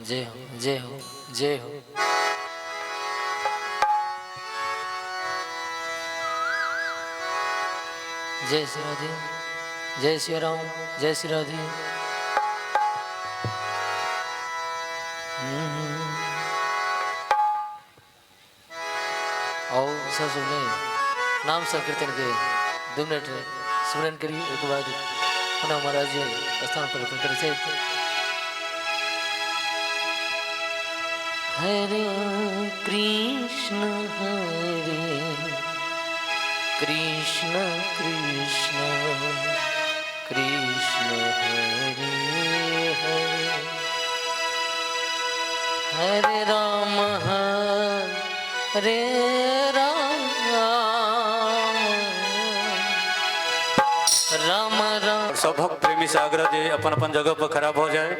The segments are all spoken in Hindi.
जय हो जय हो जय हो। जय श्री राधे, जय श्री राम, जय श्री राधे। आओ सब सुने नाम संकीर्तन के 2 मिनट स्मरण करिए। एक बाद पुनः महाराज जी स्थान पर परिचय। हरे कृष्ण कृष्ण कृष्ण कृष्ण हरे हरे हरे राम हरे राम राम राम। सब भक्त प्रेमी से आग्रह जे अपन अपन जगह पर खराब हो जाए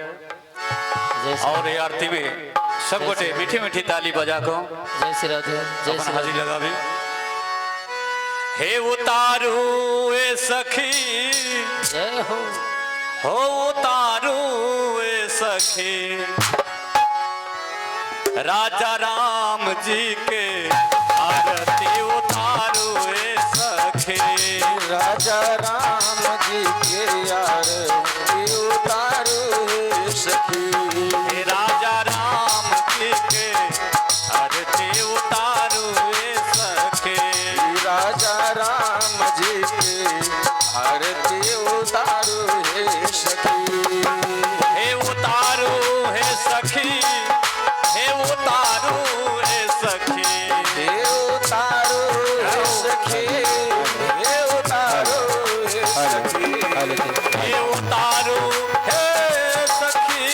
और ये आरती में सब गोटे मीठी मीठी ताली बजा को जय श्री राधे जय श्री हाजिर लगावे। हे उतारू ए सखी जय हो उतारू ए सखी राजा राम जी के आरती उतारू ए सखी राजा राम जी के आरती उतारू ए सखी राजा राम जी के आरती उतारू ए सखी राजा राम जी के आरती उतारू हे सखी हे उतारू हे सखी हे उतारू हे सखी हे उतारू हे सखी हे उतारू हे सखी हे उतारू हे सखी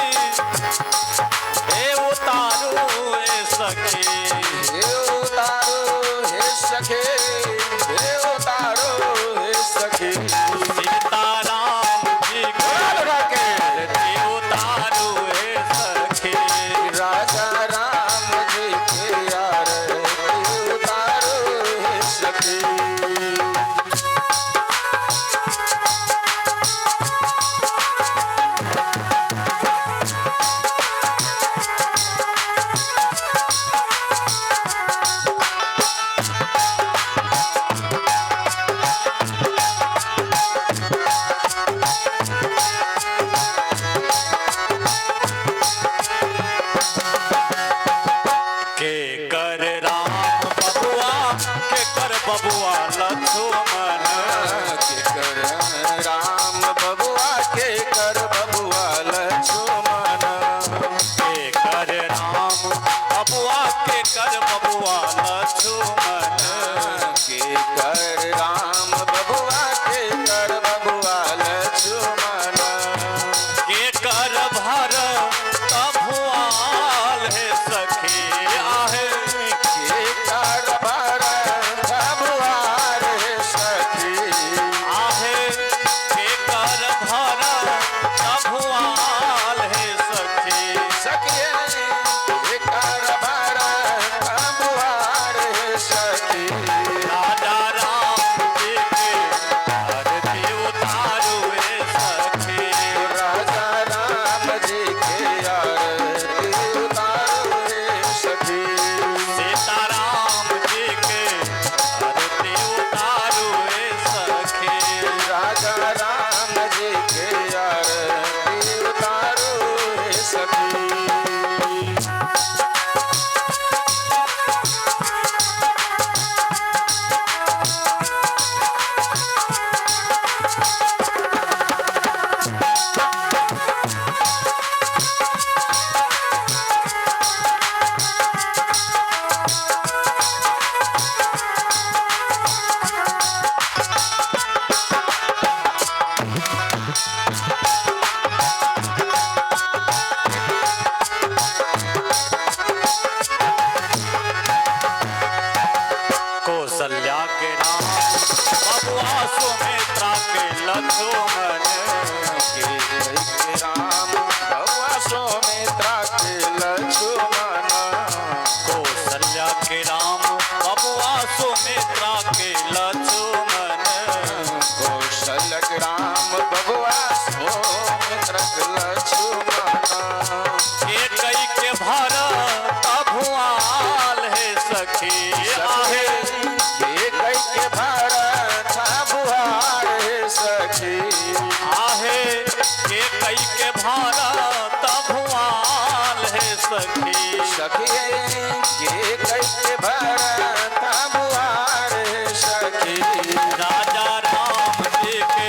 है सखी। सखी के कैसे भरता बुआर सखी। राजा राम जी के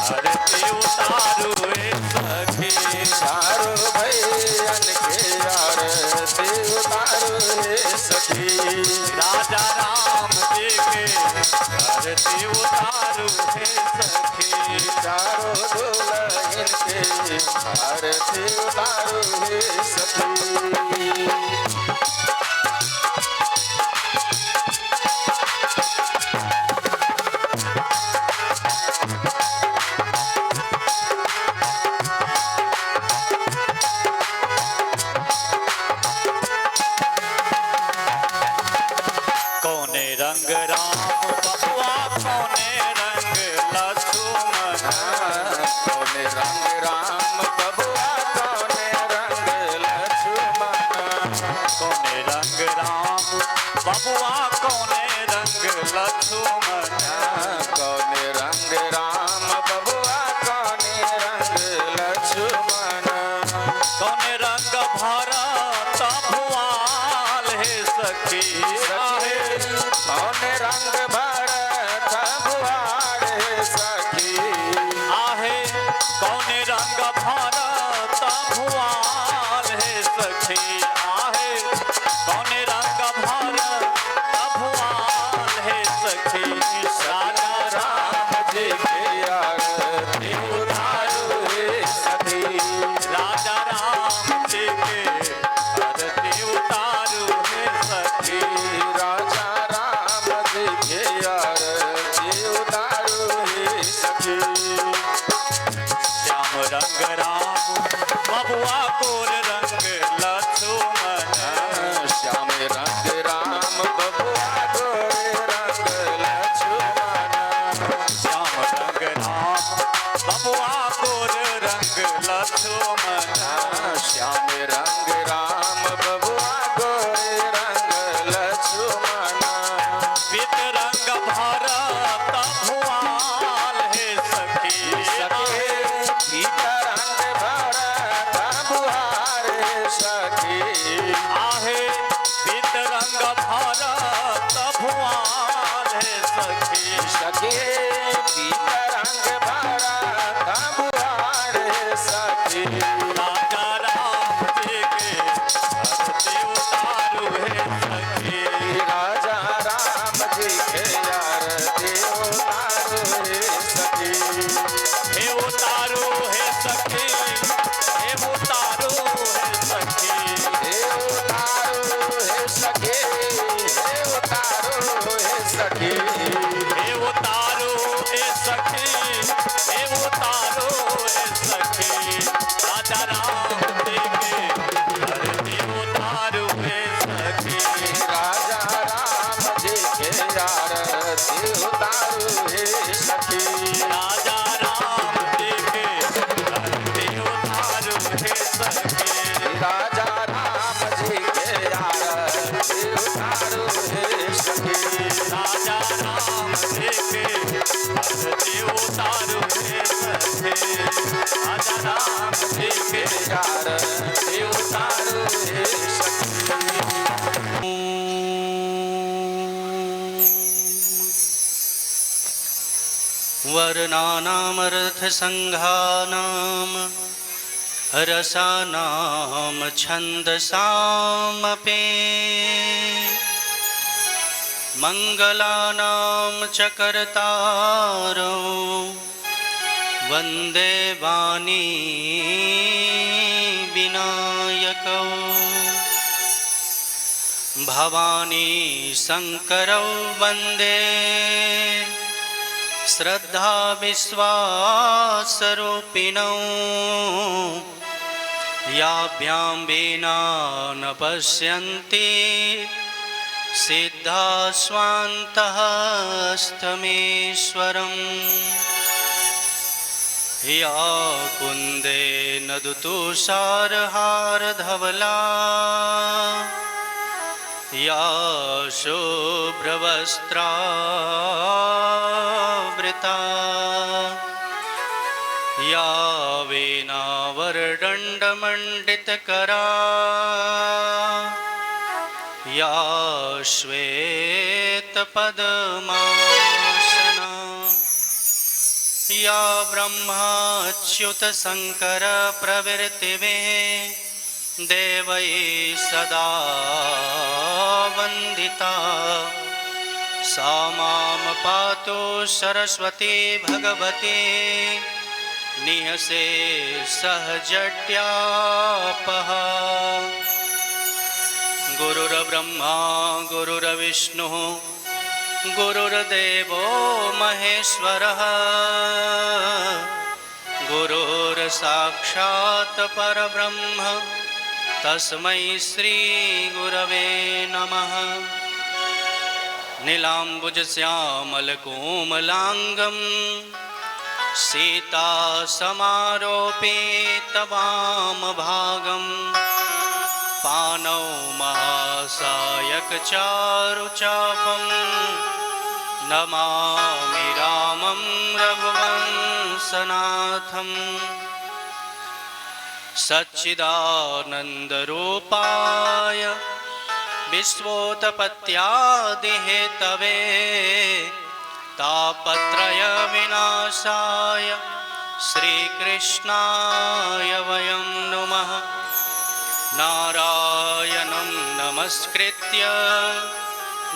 आरती उतारू है सखी। चारों भैयन के आरती उतारू है सखी। राजा राम जी के आरती उतारू है सखी। चारों दुल्हन के आरती उतारू है सखी। कौने रंग राम बबुआ कौने रंग लक्ष्मण। कौने रंग राम बबुआ कौने रंग लक्ष्मण। कौने रंग राम बबुआ कौने रंग लक्ष्मण। कौने रंग राम बबुआ कौने रंग लक्ष्मण। कौने रंग भरत भुआल है सखी। कौने रंग भरत भुआर सखी। आहे कौने रंग भरत भुआल है सखी। आहे कौने रंग भरत भुआल है सखी। राजा राम जी के आरती उतारू है सखी। राजा राम जी के आरती उतारू है सखी। राजा राम जी के आरती उतारू है सखी। श्याम रंग राम बबुआ गोर रंग लक्ष्मण। श्याम रंग राम बबुआ गोरे रंग लक्ष्मण। श्याम रंग राम बबुआ गोर रंग लक्ष्मण। श्याम रंग राम बबुआ गोरे रंग लक्ष्मण। पीत रंग भरत भुआल है सखी। पीत रंग भरत बुहार सखी। आहे पीत रंग भरत भुआल है सखी। सखी पीत रंग भरत बुहार सखी। राजा राम जी के आरती उतारू है सखी। राजा राम जी के आरती उतारू है सखी। हे उतारू है सखी। हे उतारू है सखी। हे उतारू है सखी। हे उतारू है सखी। हे उतारू है सखी। हे उतारू है सखी। राजा राम जी के आरती उतारू है सखी। राजा राम जी के आरती उतारू है सखी। राजा राम जी के आरती उतारू है सखी। राजा राम जी के आरती उतारू है सखी। राजा राम जी के आरती उतारू है सखी। राजा राम जी के आरती उतारू है सखी। वर्णानामर्थसङ्घानां रसानां छन्दसामपि मङ्गलानां च कर्तारौ वन्दे वाणी विनायकौ भवानी शङ्करौ वन्दे श्रद्धा विश्वासरूपिणौ याभ्यां विना न पश्यन्ति सिद्धा स्वान्तः स्तमेश्वरम् या कुन्देन दुतुषारहारधवला या शुभ्रवस्त्रावृता या वीणावती वरदण्डमण्डितकरा या श्वेतपद्मासना या ब्रह्माच्युतशङ्करप्रभृतिभिः देवैः सदा वन्दिता सा मां पातु सरस्वती भगवती नियसे सहजड्यापः। गुरुर्ब्रह्मा गुरुर्विष्णुः गुरुर्देवो महेश्वरः गुरुर्साक्षात् परब्रह्म तस्मै श्रीगुरवे नमः। नीलाम्बुजश्यामलकोमलाङ्गं सीतासमारोपितवामभागं पाणौ महासायकचारुचापं नमामि रामं रघुवंशनाथं। सच्चिदानन्दरूपाय विश्वोत्पत्त्यादिहेतवे तापत्रयविनाशाय श्रीकृष्णाय वयं नुमः। नारायणं नमस्कृत्य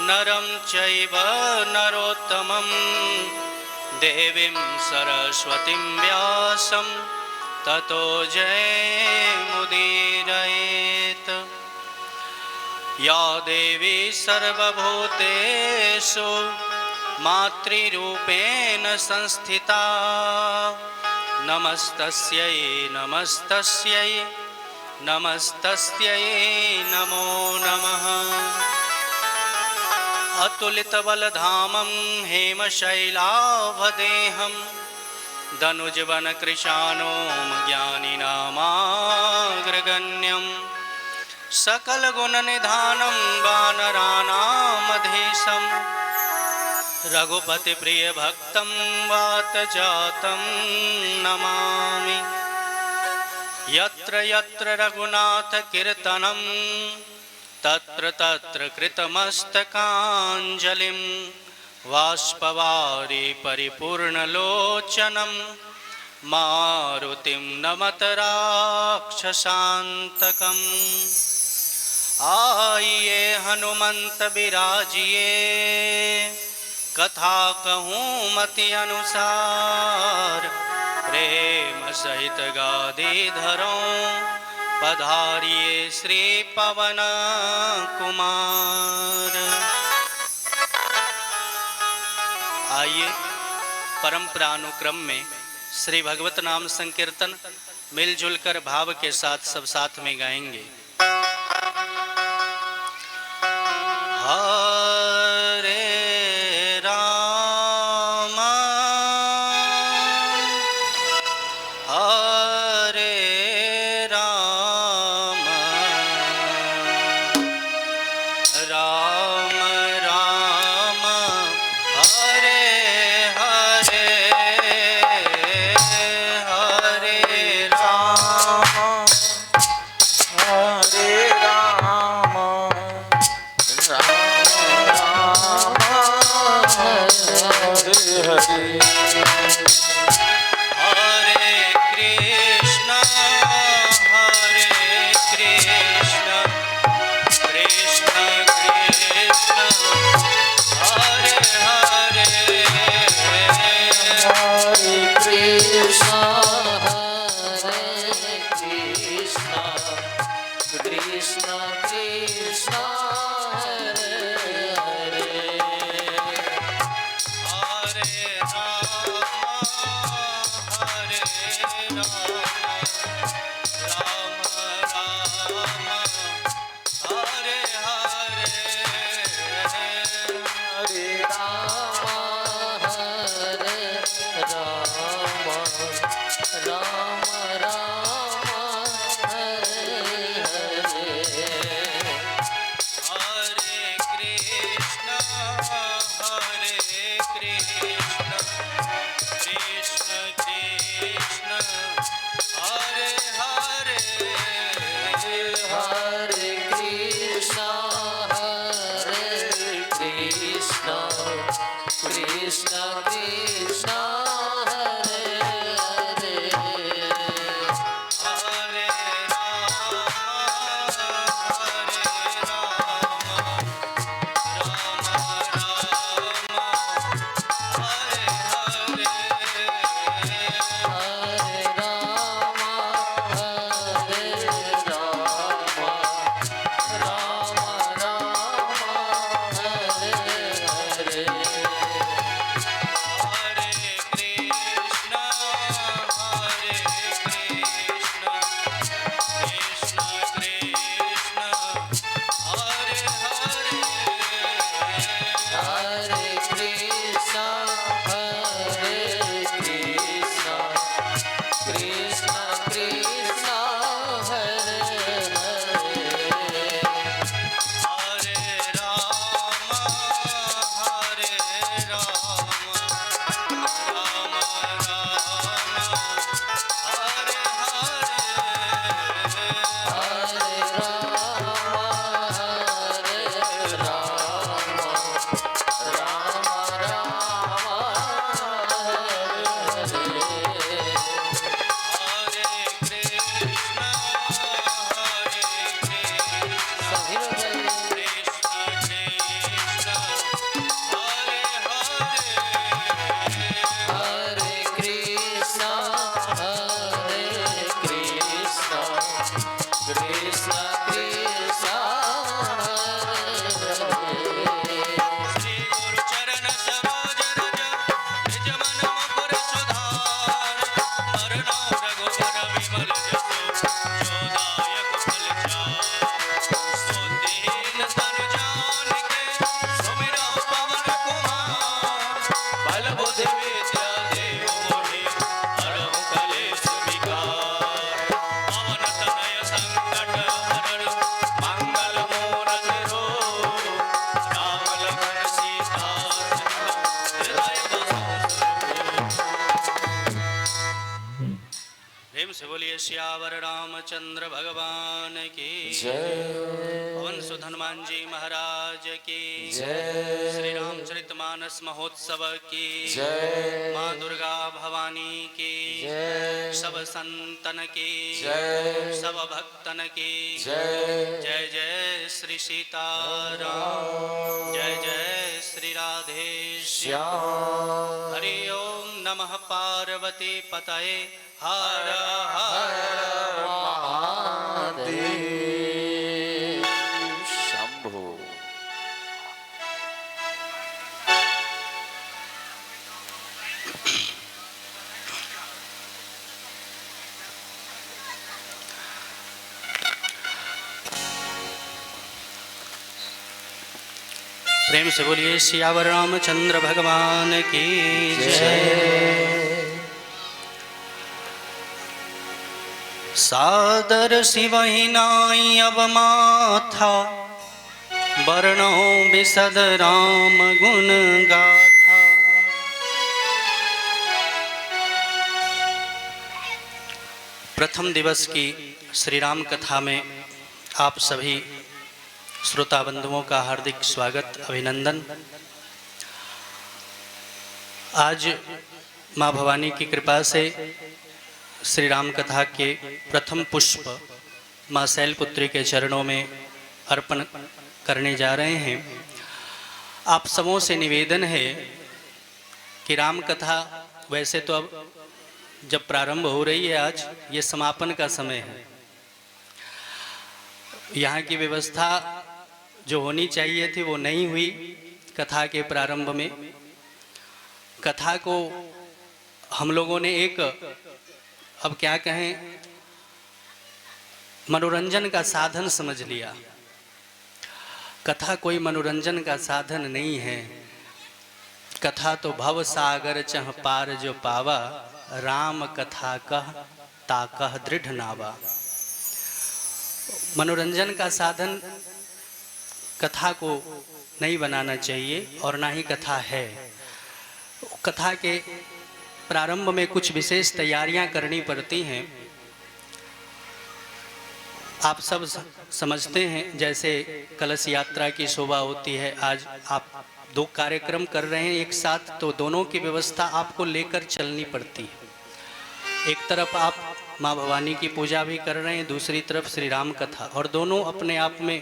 नरं चैव नरोत्तमं देवीं सरस्वतीं व्यासं ततो जयमुदीरयेत्। या देवी सर्वभूतेषु मातृरूपेण संस्थिता नमस्तस्यै नमस्तस्यै नमस्तस्यै नमो नमः। अतुलितबलधामं हेमशैलाभदेहं दनुजवनकृशानो ज्ञानिनामाग्रगण्यं सकलगुणनिधानं वानराणामधीशं रघुपतिप्रियभक्तं वातजातं नमामि। यत्र यत्र रघुनाथकीर्तनं तत्र तत्र कृतमस्तकाञ्जलिं बाष्पवारि परिपूर्णलोचनं मारुतिं नमत राक्षसान्तकम्। आइए हनुमंत बिराजिए कथा कहूँ मति अनुसार प्रेम सहित गादीधरों पधारिए श्री पवन कुमार। आइए परंपरानुक्रम में श्री भगवत नाम संकीर्तन मिलजुल कर भाव के साथ सब साथ में गाएंगे। हरे राम हरे राम राम राम हरे हरे हरे राम हरे राम राम हरे हरे हरे कृष्ण कृष्ण कृष्ण हरे हरे हरे कृष्ण कृष्ण कृष्ण हरे हरे हरे राम राम राम हरे हरे हरे राम हरे राम राम राम हरे हरे हरे कृष्ण कृष्ण हरे हरे हरे राम राम हरे हरे हरे राम हरे राम राम राम हरे हरे हरे कृष्ण कृष्ण कृष्ण हरे हरे हरे कृष्ण कृष्ण कृष्ण हरे हरे हरे राम राम राम हरे हरे हरे राम हरे राम राम राम हरे हरे हरे कृष्ण सभी लोग जल्दी कृष्ण हरे हरे हरे कृष्ण कृष्ण कृष्ण हरे श्री गुरु चरण सरोज रज निज मन मुकुर सुधार मरना रघुवर विमल जसु जो दायक फल चार सो दीन तनु जानिके सुमिरा पवन कुमार बल बुद्धि विद्या देव मोहि हरहु कलेश विकार पवन तनय संकट हरण मंगल मूरति रूप राम लखन सीता हृदय प्रेम से बोलिए सियावर रामचंद्र भगवान की पवन सुत हनुमान जी महाराज की श्री रामचरितमानस महोत्सव की माँ दुर्गा भवानी की सब संतन की सब भक्तन की जय जय श्री सीताराम जय जय श्री राधे श्याम हरि ओम नमः पार्वती पतये हर हर महादेव शंभो। प्रेम से बोलिए सियावर रामचंद्र भगवान की जय। सादर शिवहि नाई अब माथा वर्णो विशद राम गुण गाथा। प्रथम दिवस की श्री राम कथा में आप सभी श्रोता बंधुओं का हार्दिक स्वागत अभिनंदन। आज माँ भवानी की कृपा से श्री राम कथा के प्रथम पुष्प माँ शैलपुत्री के चरणों में अर्पण करने जा रहे हैं। आप सबों से निवेदन है कि राम कथा वैसे तो अब जब प्रारंभ हो रही है, आज ये समापन का समय है। यहाँ की व्यवस्था जो होनी चाहिए थी वो नहीं हुई कथा के प्रारंभ में। कथा को हम लोगों ने एक, अब क्या कहें, मनोरंजन का साधन समझ लिया। कथा कोई मनोरंजन का साधन नहीं है। कथा तो भव सागर चह पार जो पावा, राम कथा कह ताकह दृढ़ नावा। मनोरंजन का साधन कथा को नहीं बनाना चाहिए और ना ही कथा है। कथा के प्रारंभ में कुछ विशेष तैयारियां करनी पड़ती हैं। आप सब समझते हैं, जैसे कलश यात्रा की शोभा होती है। आज आप दो कार्यक्रम कर रहे हैं एक साथ, तो दोनों की व्यवस्था आपको लेकर चलनी पड़ती है। एक तरफ आप माँ भवानी की पूजा भी कर रहे हैं, दूसरी तरफ श्री राम कथा, और दोनों अपने आप में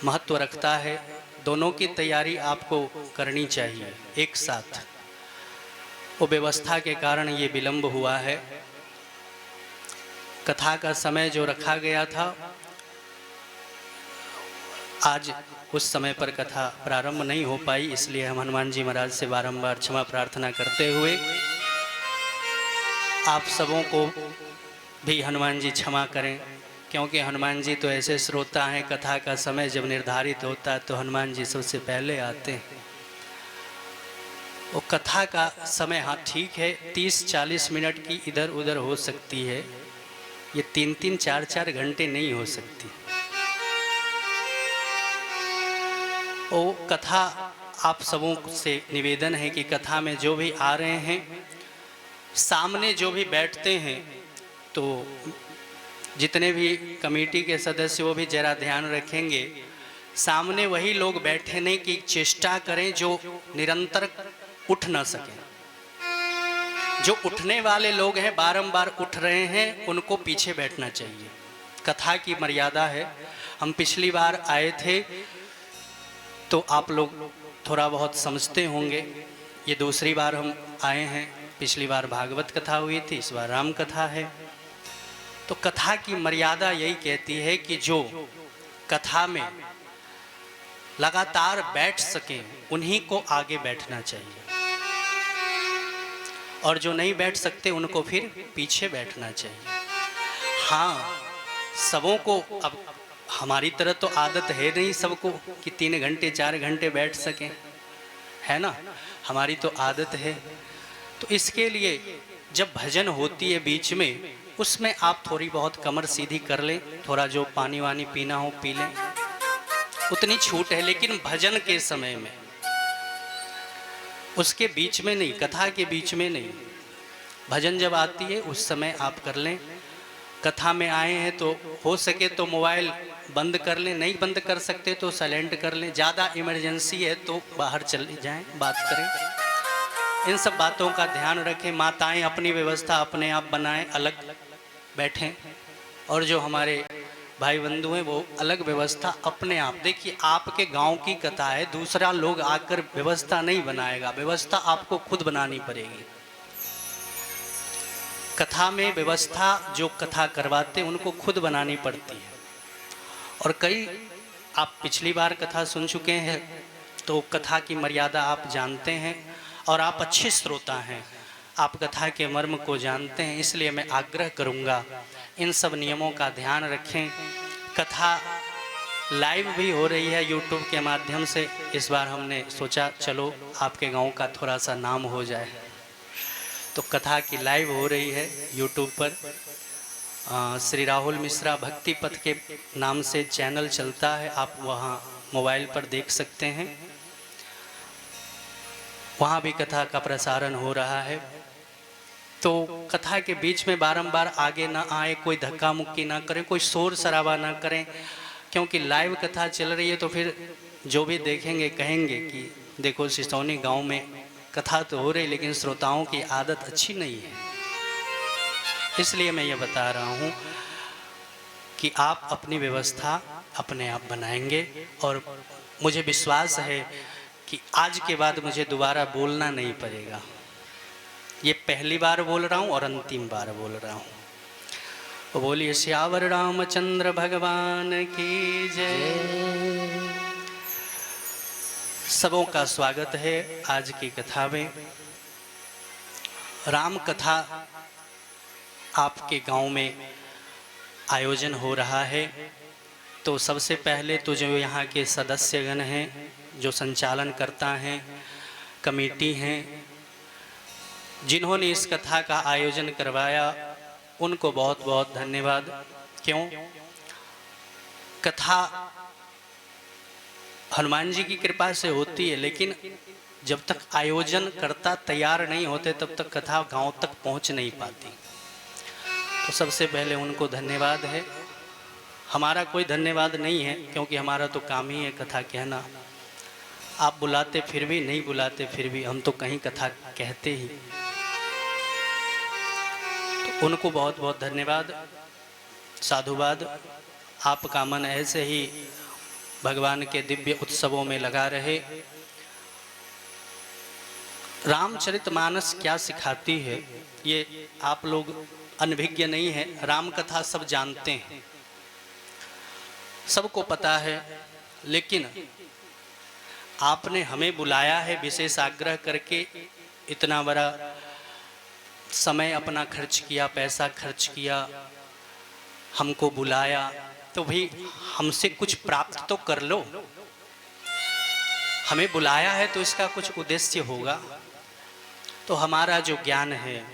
महत्व रखता है। दोनों की तैयारी आपको करनी चाहिए एक साथ। वो व्यवस्था के कारण ये विलंब हुआ है। कथा का समय जो रखा गया था, आज उस समय पर कथा प्रारंभ नहीं हो पाई, इसलिए हम हनुमान जी महाराज से बारंबार क्षमा प्रार्थना करते हुए आप सबों को भी हनुमान जी क्षमा करें, क्योंकि हनुमान जी तो ऐसे श्रोता हैं, कथा का समय जब निर्धारित होता है तो हनुमान जी सबसे पहले आते हैं। वो कथा का समय हाँ ठीक है 30-40 मिनट की इधर उधर हो सकती है, ये 3-3, 4-4 घंटे नहीं हो सकती। वो कथा आप सबों से निवेदन है कि कथा में जो भी आ रहे हैं, सामने जो भी बैठते हैं, तो जितने भी कमेटी के सदस्य वो भी जरा ध्यान रखेंगे, सामने वही लोग बैठने की चेष्टा करें जो निरंतर उठ ना सकें। जो उठने वाले लोग हैं, बारंबार उठ रहे हैं, उनको पीछे बैठना चाहिए। कथा की मर्यादा है। हम पिछली बार आए थे तो आप लोग थोड़ा बहुत समझते होंगे, ये दूसरी बार हम आए हैं। पिछली बार भागवत कथा हुई थी, इस बार राम कथा है। तो कथा की मर्यादा यही कहती है कि जो कथा में लगातार बैठ सके उन्हीं को आगे बैठना चाहिए, और जो नहीं बैठ सकते उनको फिर पीछे बैठना चाहिए। हाँ, सबों को, अब हमारी तरह तो आदत है नहीं सबको कि 3 घंटे 4 घंटे बैठ सकें, है ना, हमारी तो आदत है। तो इसके लिए जब भजन होती है बीच में, उसमें आप थोड़ी बहुत कमर सीधी कर लें, थोड़ा जो पानी वानी पीना हो पी लें, उतनी छूट है। लेकिन भजन के समय में, उसके बीच में नहीं, कथा के बीच में नहीं, भजन जब आती है उस समय आप कर लें। कथा में आए हैं तो हो सके तो मोबाइल बंद कर लें, नहीं बंद कर सकते तो साइलेंट कर लें, ज़्यादा इमरजेंसी है तो बाहर चले जाएं, बात करें। इन सब बातों का ध्यान रखें। माताएं अपनी व्यवस्था अपने आप बनाएं, अलग बैठें, और जो हमारे भाई बंधु हैं वो अलग व्यवस्था अपने आप। देखिए, आपके गांव की कथा है, दूसरा लोग आकर व्यवस्था नहीं बनाएगा, व्यवस्था आपको खुद बनानी पड़ेगी। कथा में व्यवस्था जो कथा करवाते उनको खुद बनानी पड़ती है। और कई, आप पिछली बार कथा सुन चुके हैं तो कथा की मर्यादा आप जानते हैं, और आप अच्छे श्रोता हैं, आप कथा के मर्म को जानते हैं। इसलिए मैं आग्रह करूंगा, इन सब नियमों का ध्यान रखें। कथा लाइव भी हो रही है यूट्यूब के माध्यम से। इस बार हमने सोचा चलो आपके गांव का थोड़ा सा नाम हो जाए, तो कथा की लाइव हो रही है यूट्यूब पर। श्री राहुल मिश्रा भक्ति पथ के नाम से चैनल चलता है, आप वहाँ मोबाइल पर देख सकते हैं। वहाँ भी कथा का प्रसारण हो रहा है। तो कथा के बीच में बारंबार आगे ना आए, कोई धक्का मुक्की ना करें, कोई शोर शराबा ना करें, क्योंकि लाइव कथा चल रही है तो फिर जो भी देखेंगे कहेंगे कि देखो सिसौनी गांव में कथा तो हो रही लेकिन श्रोताओं की आदत अच्छी नहीं है। इसलिए मैं ये बता रहा हूँ कि आप अपनी व्यवस्था अपने आप बनाएंगे, और मुझे विश्वास है कि आज के बाद मुझे दोबारा बोलना नहीं पड़ेगा। ये पहली बार बोल रहा हूँ और अंतिम बार बोल रहा हूँ। तो बोलिए श्यावर रामचंद्र भगवान की जय। सबों का स्वागत है आज की कथा में। राम कथा आपके गांव में आयोजन हो रहा है। तो सबसे पहले तो जो यहाँ के सदस्यगण हैं, जो संचालन करता हैं, कमेटी हैं, जिन्होंने इस कथा का आयोजन करवाया, उनको बहुत बहुत धन्यवाद। क्यों? कथा हनुमान जी की कृपा से होती है, लेकिन जब तक आयोजन करता तैयार नहीं होते तब तक कथा गांव तक पहुंच नहीं पाती। तो सबसे पहले उनको धन्यवाद है। हमारा कोई धन्यवाद नहीं है, क्योंकि हमारा तो काम ही है कथा कहना। आप बुलाते फिर भी, नहीं बुलाते फिर भी, हम तो कहीं कथा कहते ही। तो उनको बहुत बहुत धन्यवाद, साधुवाद। आपका मन ऐसे ही भगवान के दिव्य उत्सवों में लगा रहे। रामचरितमानस क्या सिखाती है, ये आप लोग अनभिज्ञ नहीं है। राम कथा सब जानते हैं, सबको पता है, लेकिन आपने हमें बुलाया है विशेष आग्रह करके, इतना बड़ा समय अपना खर्च किया, पैसा खर्च किया, हमको बुलाया, तो भाई हमसे कुछ प्राप्त तो कर लो। हमें बुलाया है तो इसका कुछ उद्देश्य होगा। तो हमारा जो ज्ञान है,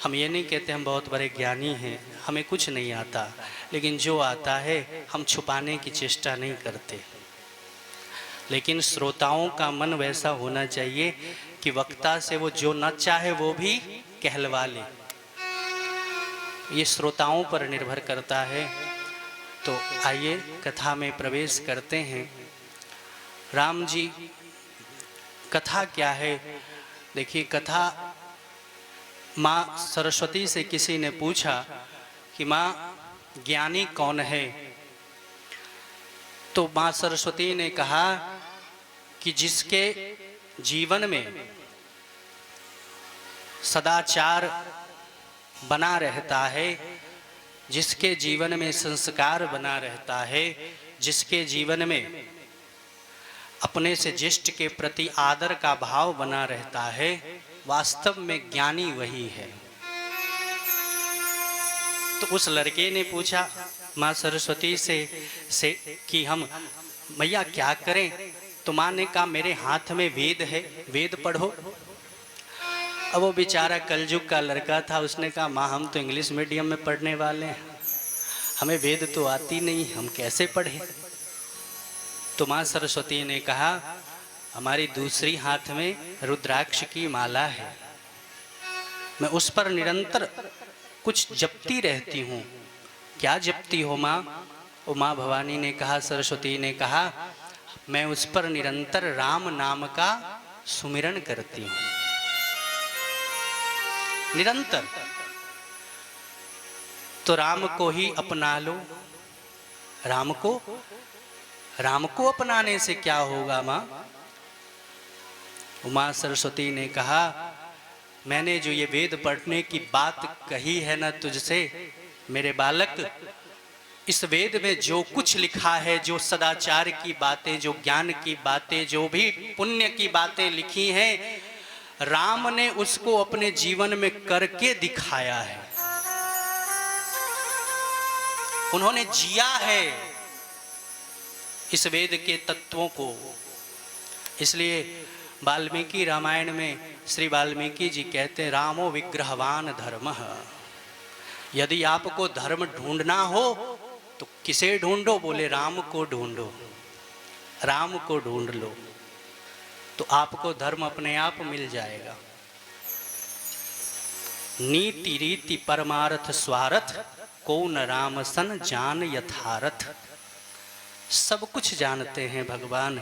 हम ये नहीं कहते हम बहुत बड़े ज्ञानी हैं, हमें कुछ नहीं आता, लेकिन जो आता है हम छुपाने की चेष्टा नहीं करते। लेकिन श्रोताओं का मन वैसा होना चाहिए कि वक्ता से वो जो न चाहे वो भी कहलवा ले। ये श्रोताओं पर निर्भर करता है। तो आइए कथा में प्रवेश करते हैं। राम जी, कथा क्या है? देखिए, कथा, माँ सरस्वती से किसी ने पूछा कि माँ ज्ञानी कौन है? तो माँ सरस्वती ने कहा कि जिसके जीवन में सदाचार बना रहता है, जिसके जीवन में संस्कार बना रहता है, जिसके जीवन में अपने से ज्येष्ठ के प्रति आदर का भाव बना रहता है, वास्तव में ज्ञानी वही है। तो उस लड़के ने पूछा माँ सरस्वती से कि हम मैया क्या करें? तो माँ ने कहा मेरे हाथ में वेद है, वेद पढ़ो। अब वो बेचारा कलयुग का लड़का था, उसने कहा माँ हम तो इंग्लिश मीडियम में पढ़ने वाले हैं, हमें वेद तो आती नहीं, हम कैसे पढ़ें? तो माँ सरस्वती ने कहा हमारी दूसरी हाथ में रुद्राक्ष की माला है, मैं उस पर निरंतर कुछ जपती रहती हूँ। क्या जपती हो माँ? वो माँ भवानी ने कहा, सरस्वती ने कहा मैं उस पर निरंतर राम नाम का सुमिरन करती हूँ, निरंतर। तो राम को ही अपना लो। राम को अपनाने से क्या होगा माँ? उमा सरस्वती ने कहा मैंने जो ये वेद पढ़ने की बात कही है ना तुझसे मेरे बालक, इस वेद में जो कुछ लिखा है, जो सदाचार की बातें, जो ज्ञान की बातें, जो भी पुण्य की बातें लिखी हैं, राम ने उसको अपने जीवन में करके दिखाया है। उन्होंने जिया है इस वेद के तत्वों को। इसलिए वाल्मीकि रामायण में श्री वाल्मीकि जी कहते हैं रामो विग्रहवान धर्मः। यदि आपको धर्म ढूंढना हो तो किसे ढूंढो? बोले राम को ढूंढो, राम को ढूंढ लो तो आपको धर्म अपने आप मिल जाएगा। नीति रीति परमार्थ स्वार्थ को न राम सन जान यथारथ। सब कुछ जानते हैं भगवान,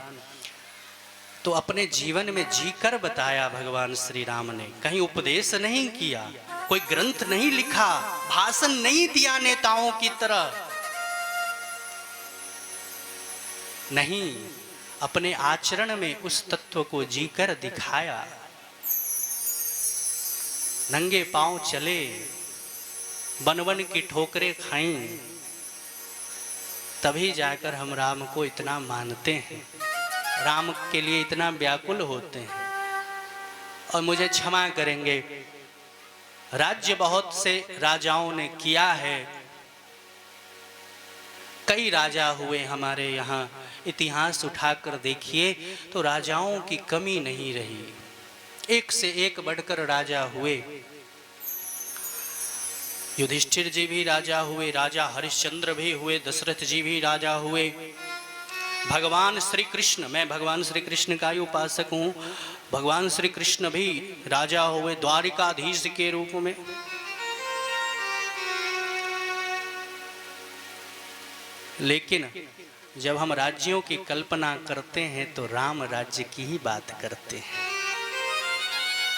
तो अपने जीवन में जीकर बताया भगवान श्री राम ने। कहीं उपदेश नहीं किया, कोई ग्रंथ नहीं लिखा, भाषण नहीं दिया नेताओं की तरह, नहीं, अपने आचरण में उस तत्व को जीकर दिखाया। नंगे पांव चले, वन वन की ठोकरें खाई, तभी जाकर हम राम को इतना मानते हैं, राम के लिए इतना व्याकुल होते हैं। और मुझे क्षमा करेंगे, राज्य बहुत से राजाओं ने किया है, कई राजा हुए हमारे यहाँ, इतिहास उठाकर देखिए तो राजाओं की कमी नहीं रही, एक से एक बढ़कर राजा हुए। युधिष्ठिर जी भी राजा हुए, राजा हरिश्चंद्र भी हुए, दशरथ जी भी राजा हुए, भगवान श्री कृष्ण, मैं भगवान श्री कृष्ण का ही उपासक हूँ, भगवान श्री कृष्ण भी राजा हुए द्वारिकाधीश के रूप में। लेकिन जब हम राज्यों की कल्पना करते हैं तो राम राज्य की ही बात करते हैं।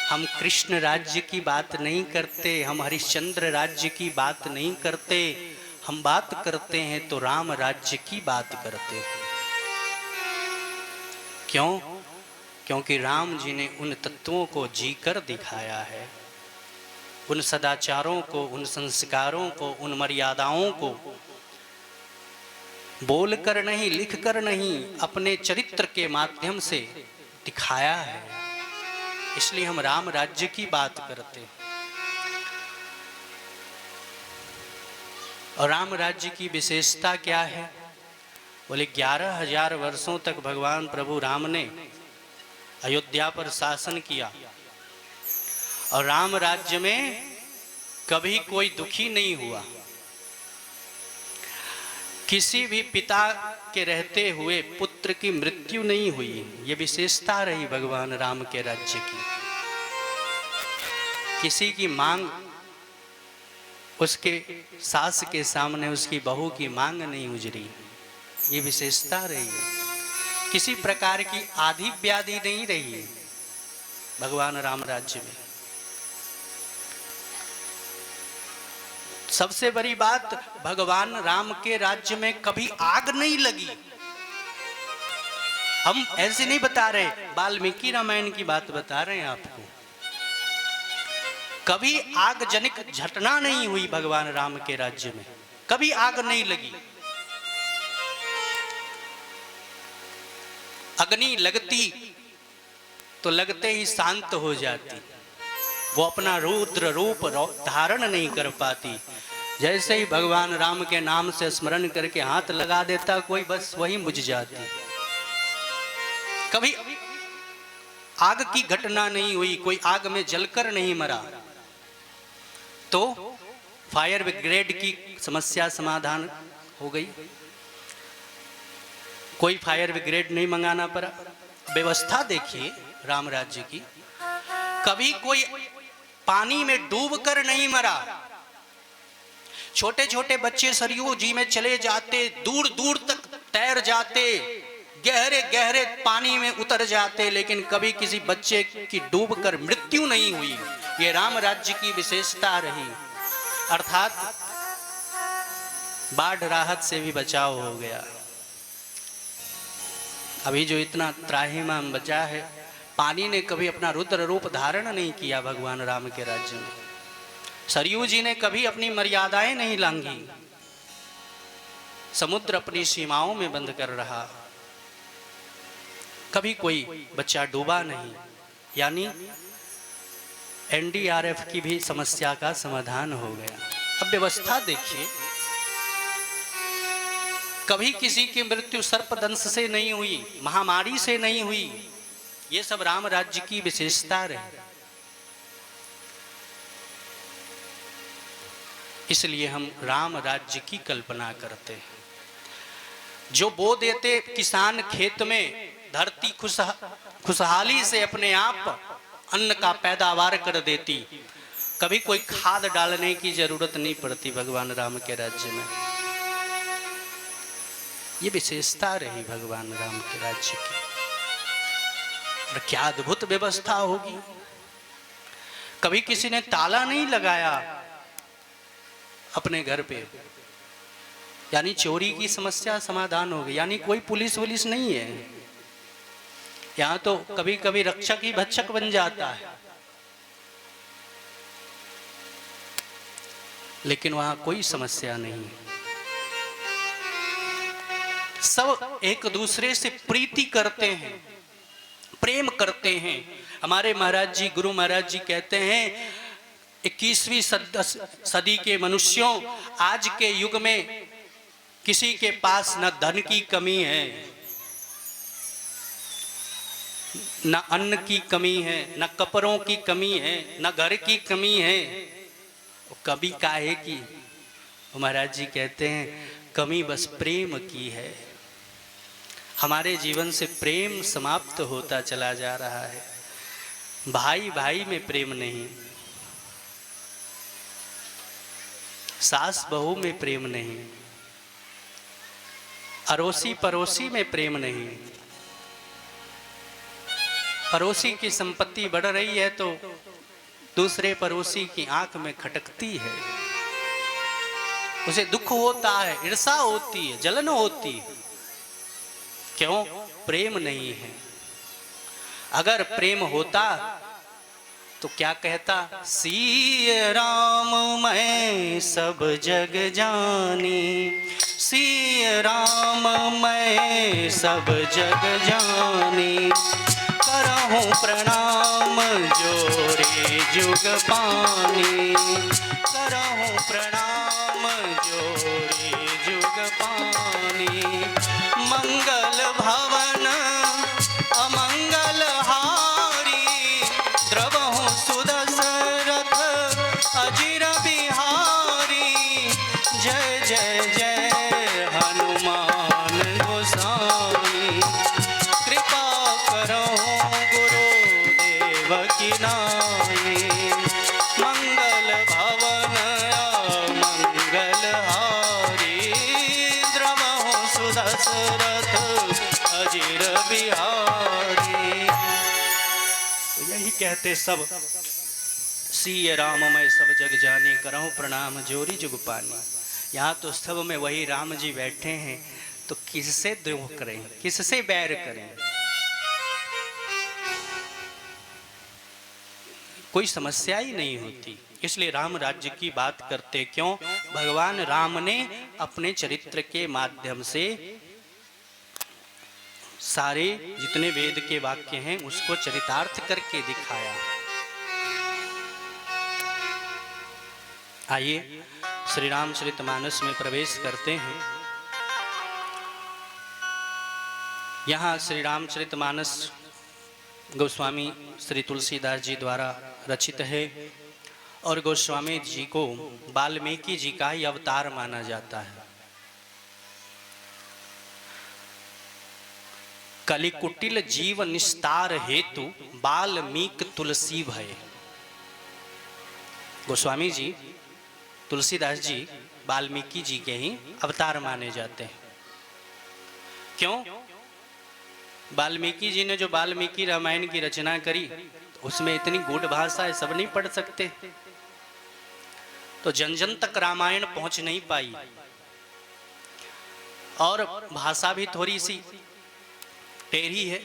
हम कृष्ण राज्य की बात नहीं करते, हम हरिश्चंद्र राज्य की बात नहीं करते, हम बात करते हैं तो राम राज्य की बात करते हैं। क्यों? क्योंकि राम जी ने उन तत्वों को जीकर दिखाया है, उन सदाचारों को, उन संस्कारों को, उन मर्यादाओं को बोलकर नहीं, लिखकर नहीं, अपने चरित्र के माध्यम से दिखाया है। इसलिए हम राम राज्य की बात करते हैं। और राम राज्य की विशेषता क्या है? बोले 11,000 वर्षों तक भगवान प्रभु राम ने अयोध्या पर शासन किया और राम राज्य में कभी कोई दुखी नहीं हुआ। किसी भी पिता के रहते हुए पुत्र की मृत्यु नहीं हुई। ये विशेषता रही भगवान राम के राज्य की। किसी की मांग, उसके सास के सामने उसकी बहू की मांग नहीं उजरी, ये विशेषता रही है। किसी प्रकार की आधी व्याधि नहीं रही भगवान राम राज्य में। सबसे बड़ी बात, भगवान राम के राज्य में कभी आग नहीं लगी। हम ऐसे नहीं बता रहे, वाल्मीकि रामायण की बात बता रहे हैं आपको। कभी आग जनिक घटना नहीं हुई भगवान राम के राज्य में, कभी आग नहीं लगी। अग्नि लगती तो लगते ही शांत हो जाती, वो अपना रुद्र रूप धारण नहीं कर पाती। जैसे ही भगवान राम के नाम से स्मरण करके हाथ लगा देता कोई, बस वही बुझ जाती। कभी आग की घटना नहीं हुई, कोई आग में जलकर नहीं मरा। तो फायर ब्रिगेड की समस्या समाधान हो गई, कोई फायर ब्रिगेड नहीं मंगाना पड़ा। व्यवस्था देखिए राम राज्य की, कभी कोई पानी में डूबकर नहीं मरा। छोटे छोटे बच्चे सरयू जी में चले जाते, दूर दूर तक तैर जाते, गहरे गहरे पानी में उतर जाते, लेकिन कभी किसी बच्चे की डूबकर मृत्यु नहीं हुई। ये राम राज्य की विशेषता रही। अर्थात बाढ़ राहत से भी बचाव हो गया। अभी जो इतना त्राहिमाम बचा है, पानी ने कभी अपना रुद्र रूप धारण नहीं किया भगवान राम के राज्य में। सरयू जी ने कभी अपनी मर्यादाएं नहीं लांघी। समुद्र अपनी सीमाओं में बंद कर रहा, कभी कोई बच्चा डूबा नहीं। यानी एनडीआरएफ की भी समस्या का समाधान हो गया। अब व्यवस्था देखिए, कभी किसी की मृत्यु सर्पदंश से नहीं हुई, महामारी से नहीं हुई। ये सब राम राज्य की विशेषता रही। इसलिए हम राम राज्य की कल्पना करते हैं। जो बो देते किसान खेत में, धरती खुशहाली से अपने आप अन्न का पैदावार कर देती, कभी कोई खाद डालने की जरूरत नहीं पड़ती भगवान राम के राज्य में। ये विशेषता रही भगवान राम के राज्य की। और क्या अद्भुत व्यवस्था होगी। कभी किसी ने ताला नहीं लगाया अपने घर पे, यानी चोरी की समस्या समाधान हो गई। यानी कोई पुलिस वुलिस नहीं है यहाँ, तो कभी कभी रक्षक ही भक्षक बन जाता है। लेकिन वहां कोई समस्या नहीं, सब एक दूसरे से प्रीति करते हैं, प्रेम करते हैं। हमारे महाराज जी, गुरु महाराज जी कहते हैं, 21वीं सदी के मनुष्यों, आज के युग में किसी के पास न धन की कमी है, न अन्न की कमी है, न कपड़ों की कमी है, न घर की कमी है। कभी काहे की? महाराज जी कहते हैं कमी बस प्रेम की है। हमारे जीवन से प्रेम समाप्त होता चला जा रहा है। भाई भाई में प्रेम नहीं, सास बहू में प्रेम नहीं, अड़ोसी पड़ोसी में प्रेम नहीं। पड़ोसी की संपत्ति बढ़ रही है तो दूसरे पड़ोसी की आंख में खटकती है, उसे दुख होता है, ईर्ष्या होती है, जलन होती है। क्यों? प्रेम नहीं है। अगर प्रेम होता तो क्या कहता? सिय राम मैं सब जग जानी, सिय राम मैं सब जग जानी, करहूँ प्रणाम जोरे जुग पानी, करहूँ प्रणाम जोरे जुग पानी। मंगल भवन अमंगल हारी, द्रवहु सुदशरथ अजिर बिहारी, जय जय जय हनुमान गोसाई, कृपा करो गुरुदेव की नाई। मंगल भवन मंगल हारी, द्रवहु सुदशरथ अजिर बिहारी। तो यही कहते सब, सिय राम मैं सब जग जानी, करहूँ प्रणाम जोरी जुग पानी। यहाँ तो सब में वही राम जी बैठे हैं, तो किससे द्रोह करें, किससे बैर करें? कोई समस्या ही नहीं होती। इसलिए राम राज्य की बात करते क्यों? भगवान राम ने अपने चरित्र के माध्यम से सारे जितने वेद के वाक्य हैं उसको चरितार्थ करके दिखाया। आइए श्री रामचरितमानस में प्रवेश करते हैं। यहाँ श्री रामचरितमानस गोस्वामी श्री तुलसीदास जी द्वारा रचित है और गोस्वामी जी को वाल्मीकि जी का ही अवतार माना जाता है। कलिकुटिल जीव निस्तार हेतु वाल्मीकि तुलसी भय। गोस्वामी जी तुलसीदास जी वाल्मीकि जी के ही अवतार माने जाते हैं। क्यों? वाल्मीकि जी ने जो वाल्मीकि रामायण की रचना करी उसमें इतनी गूढ़ भाषा है, सब नहीं पढ़ सकते, तो जन जन तक रामायण पहुंच नहीं पाई और भाषा भी थोड़ी सी टेढ़ी है,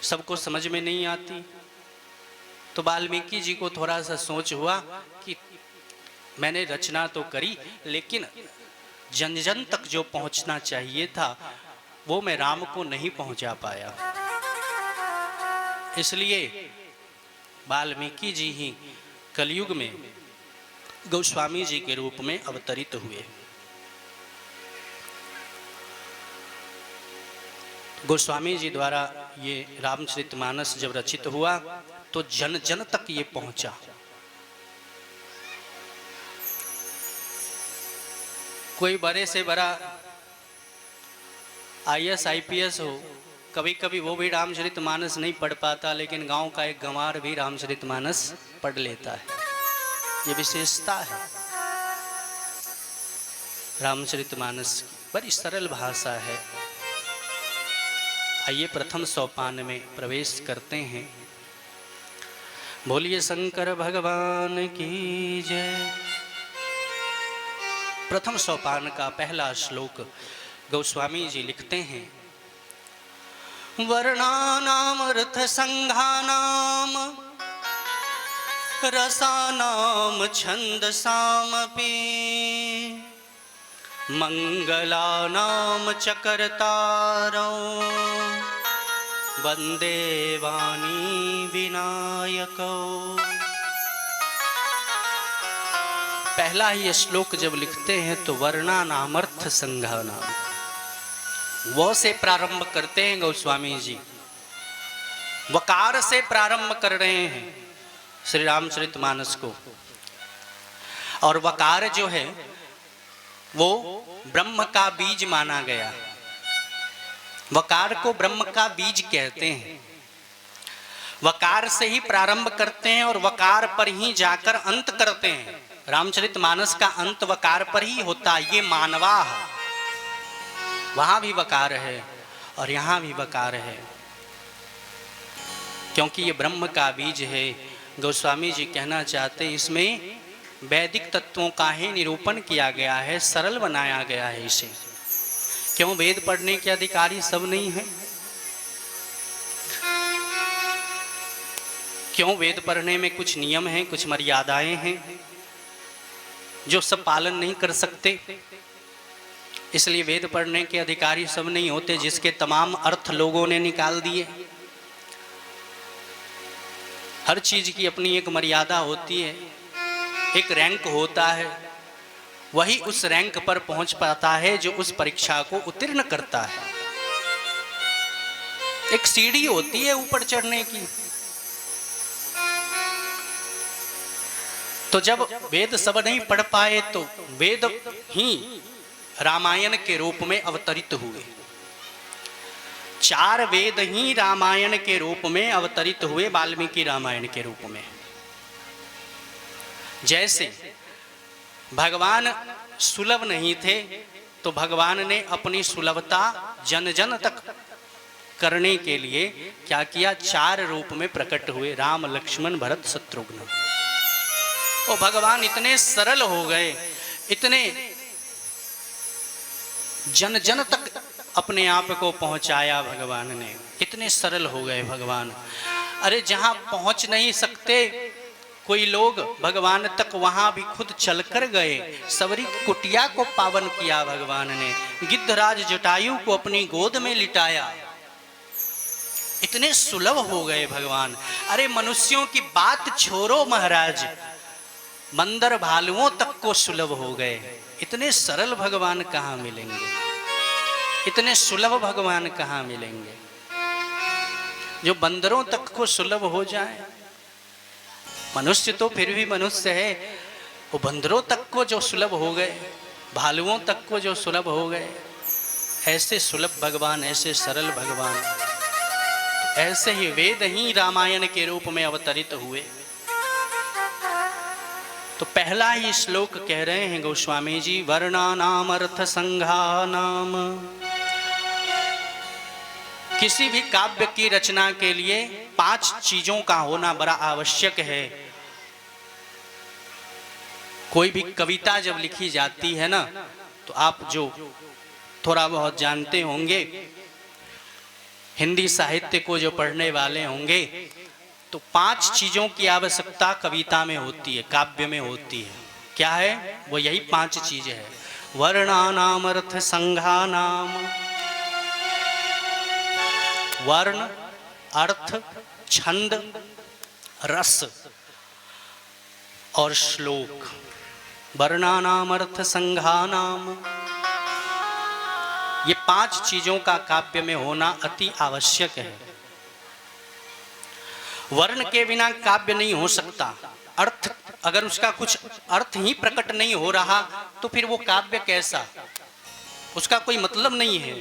सबको समझ में नहीं आती। तो वाल्मीकि जी को थोड़ा सा सोच हुआ कि मैंने रचना तो करी लेकिन जन जन तक जो पहुंचना चाहिए था वो मैं राम को नहीं पहुंचा पाया। इसलिए वाल्मीकि जी ही कलयुग में गोस्वामी जी के रूप में अवतरित हुए। गोस्वामी जी द्वारा ये रामचरितमानस जब रचित हुआ तो जन जन तक ये पहुंचा। कोई बड़े से बड़ा IAS IPS हो, कभी कभी वो भी रामचरितमानस नहीं पढ़ पाता, लेकिन गांव का एक गंवार भी रामचरितमानस पढ़ लेता है। ये विशेषता है रामचरितमानस की, बड़ी सरल भाषा है। आइए प्रथम सोपान में प्रवेश करते हैं। बोलिए शंकर भगवान की जय। प्रथम सोपान का पहला श्लोक गोस्वामी जी लिखते हैं, वर्णानाम अर्थ संघानाम रसानाम छंदसामपि मंगलानाम चकर्तारौ वंदे वाणी विनायको। पहला ही श्लोक जब लिखते हैं तो वर्णानामर्थ संघानाम वो से प्रारंभ करते हैं गोस्वामी जी, वकार से प्रारंभ कर रहे हैं श्री रामचरितमानस को। और वकार जो है वो ब्रह्म का बीज माना गया। वकार को ब्रह्म का बीज कहते हैं। वकार से ही प्रारंभ करते हैं और वकार पर ही जाकर अंत करते हैं। रामचरितमानस का अंत वकार पर ही होता है। ये मानवा वहाँ भी वकार है और यहाँ भी वकार है, क्योंकि ये ब्रह्म का बीज है। गोस्वामी जी कहना चाहते हैं इसमें वैदिक तत्वों का ही निरूपण किया गया है, सरल बनाया गया है इसे। क्यों? वेद पढ़ने के अधिकारी सब नहीं है। क्यों? वेद पढ़ने में कुछ नियम हैं, कुछ मर्यादाएं हैं जो सब पालन नहीं कर सकते, इसलिए वेद पढ़ने के अधिकारी सब नहीं होते, जिसके तमाम अर्थ लोगों ने निकाल दिए। हर चीज की अपनी एक मर्यादा होती है, एक रैंक होता है, वही उस रैंक पर पहुंच पाता है जो उस परीक्षा को उत्तीर्ण करता है। एक सीढ़ी होती है ऊपर चढ़ने की। तो जब वेद सब नहीं पढ़ पाए तो वेद ही रामायण के रूप में अवतरित हुए। 4 वेद ही रामायण के रूप में अवतरित हुए, वाल्मीकि रामायण के रूप में। जैसे भगवान सुलभ नहीं थे तो भगवान ने अपनी सुलभता जन जन तक करने के लिए क्या किया? 4 रूप में प्रकट हुए, राम लक्ष्मण भरत शत्रुघ्न। और भगवान इतने सरल हो गए, इतने जन जन तक अपने आप को पहुंचाया भगवान ने, इतने सरल हो गए भगवान। अरे जहां पहुंच नहीं सकते कोई लोग भगवान तक, वहां भी खुद चलकर गए। सबरी कुटिया को पावन किया भगवान ने, गिद्धराज जटायु को अपनी गोद में लिटाया। इतने सुलभ हो गए भगवान। अरे मनुष्यों की बात छोड़ो महाराज, मंदर भालुओं तक को सुलभ हो गए। इतने सरल भगवान कहाँ मिलेंगे, इतने सुलभ भगवान कहाँ मिलेंगे जो बंदरों तक को सुलभ हो जाए। मनुष्य तो फिर भी मनुष्य है, वो बंदरों तक को जो सुलभ हो गए, भालुओं तक को जो सुलभ हो गए, ऐसे सुलभ भगवान, ऐसे सरल भगवान। ऐसे ही वेद ही रामायण के रूप में अवतरित हुए। तो पहला ही श्लोक कह रहे हैं गोस्वामी जी, वर्णानाम अर्थ संघानाम। किसी भी काव्य की रचना के लिए 5 चीजों का होना बड़ा आवश्यक है। कोई भी कविता जब लिखी जाती है ना, तो आप जो थोड़ा बहुत जानते होंगे, हिंदी साहित्य को जो पढ़ने वाले होंगे, तो 5 चीजों की आवश्यकता कविता में होती है, काव्य में होती है। क्या है वो? यही 5 चीजें है। वर्णानाम अर्थ संघानाम। वर्ण, अर्थ, छंद, रस और श्लोक। वर्णानाम अर्थ संघानाम, ये 5 चीजों का काव्य में होना अति आवश्यक है। वर्ण के बिना काव्य नहीं हो सकता। अर्थ, अगर उसका कुछ अर्थ ही प्रकट नहीं हो रहा तो फिर वो काव्य कैसा? उसका कोई मतलब नहीं है।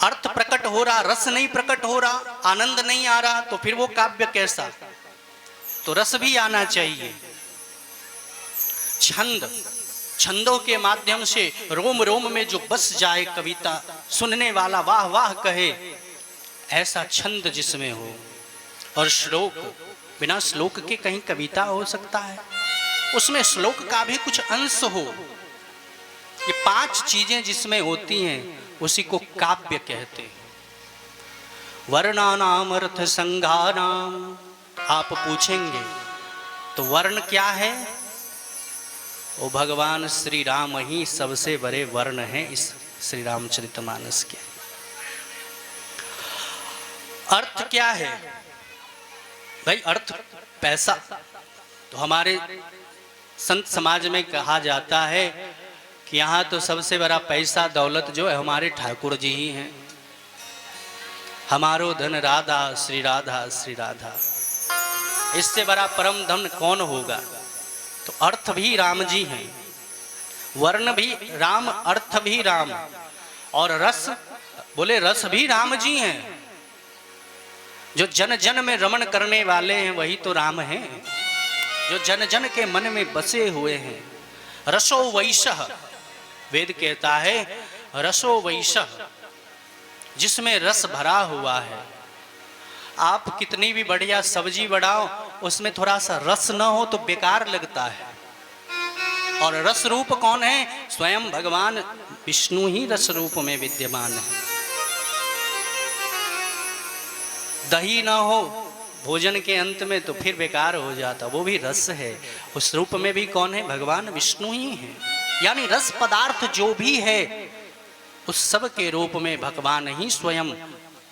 अर्थ प्रकट हो रहा, रस नहीं प्रकट हो रहा, आनंद नहीं आ रहा, तो फिर वो काव्य कैसा? तो रस भी आना चाहिए। छंद, छंदों के माध्यम से रोम रोम में जो बस जाए कविता, सुनने वाला वाह वाह कहे, ऐसा छंद जिसमें हो। और श्लोक, बिना श्लोक के कहीं कविता हो सकता है? उसमें श्लोक का भी कुछ अंश हो। ये 5 चीजें जिसमें होती हैं उसी को काव्य कहते हैं। वर्णानाम अर्थ संघानाम। आप पूछेंगे तो वर्ण क्या है? वो भगवान श्री राम ही सबसे बड़े वर्ण हैं इस श्री रामचरितमानस के। अर्थ क्या है भाई? अर्थ पैसा। तो हमारे संत समाज में कहा जाता है कि यहाँ तो सबसे बड़ा पैसा दौलत जो है हमारे ठाकुर जी ही हैं। हमारो धन राधा श्री राधा श्री राधा, इससे बड़ा परम धन कौन होगा? तो अर्थ भी राम जी हैं, वर्ण भी राम, अर्थ भी राम, और रस, बोले रस भी राम जी हैं। जो जन जन में रमण करने वाले हैं वही तो राम हैं, जो जन जन के मन में बसे हुए हैं। रसो वैशः, वेद कहता है रसो वैशः, जिसमें रस भरा हुआ है। आप कितनी भी बढ़िया सब्जी बनाओ, उसमें थोड़ा सा रस न हो तो बेकार लगता है। और रस रूप कौन है? स्वयं भगवान विष्णु ही रस रूप में विद्यमान है। दही ना हो भोजन के अंत में तो फिर बेकार हो जाता, वो भी रस है। उस रूप में भी कौन है? भगवान विष्णु ही है। यानी रस पदार्थ जो भी है उस सब के रूप में भगवान ही स्वयं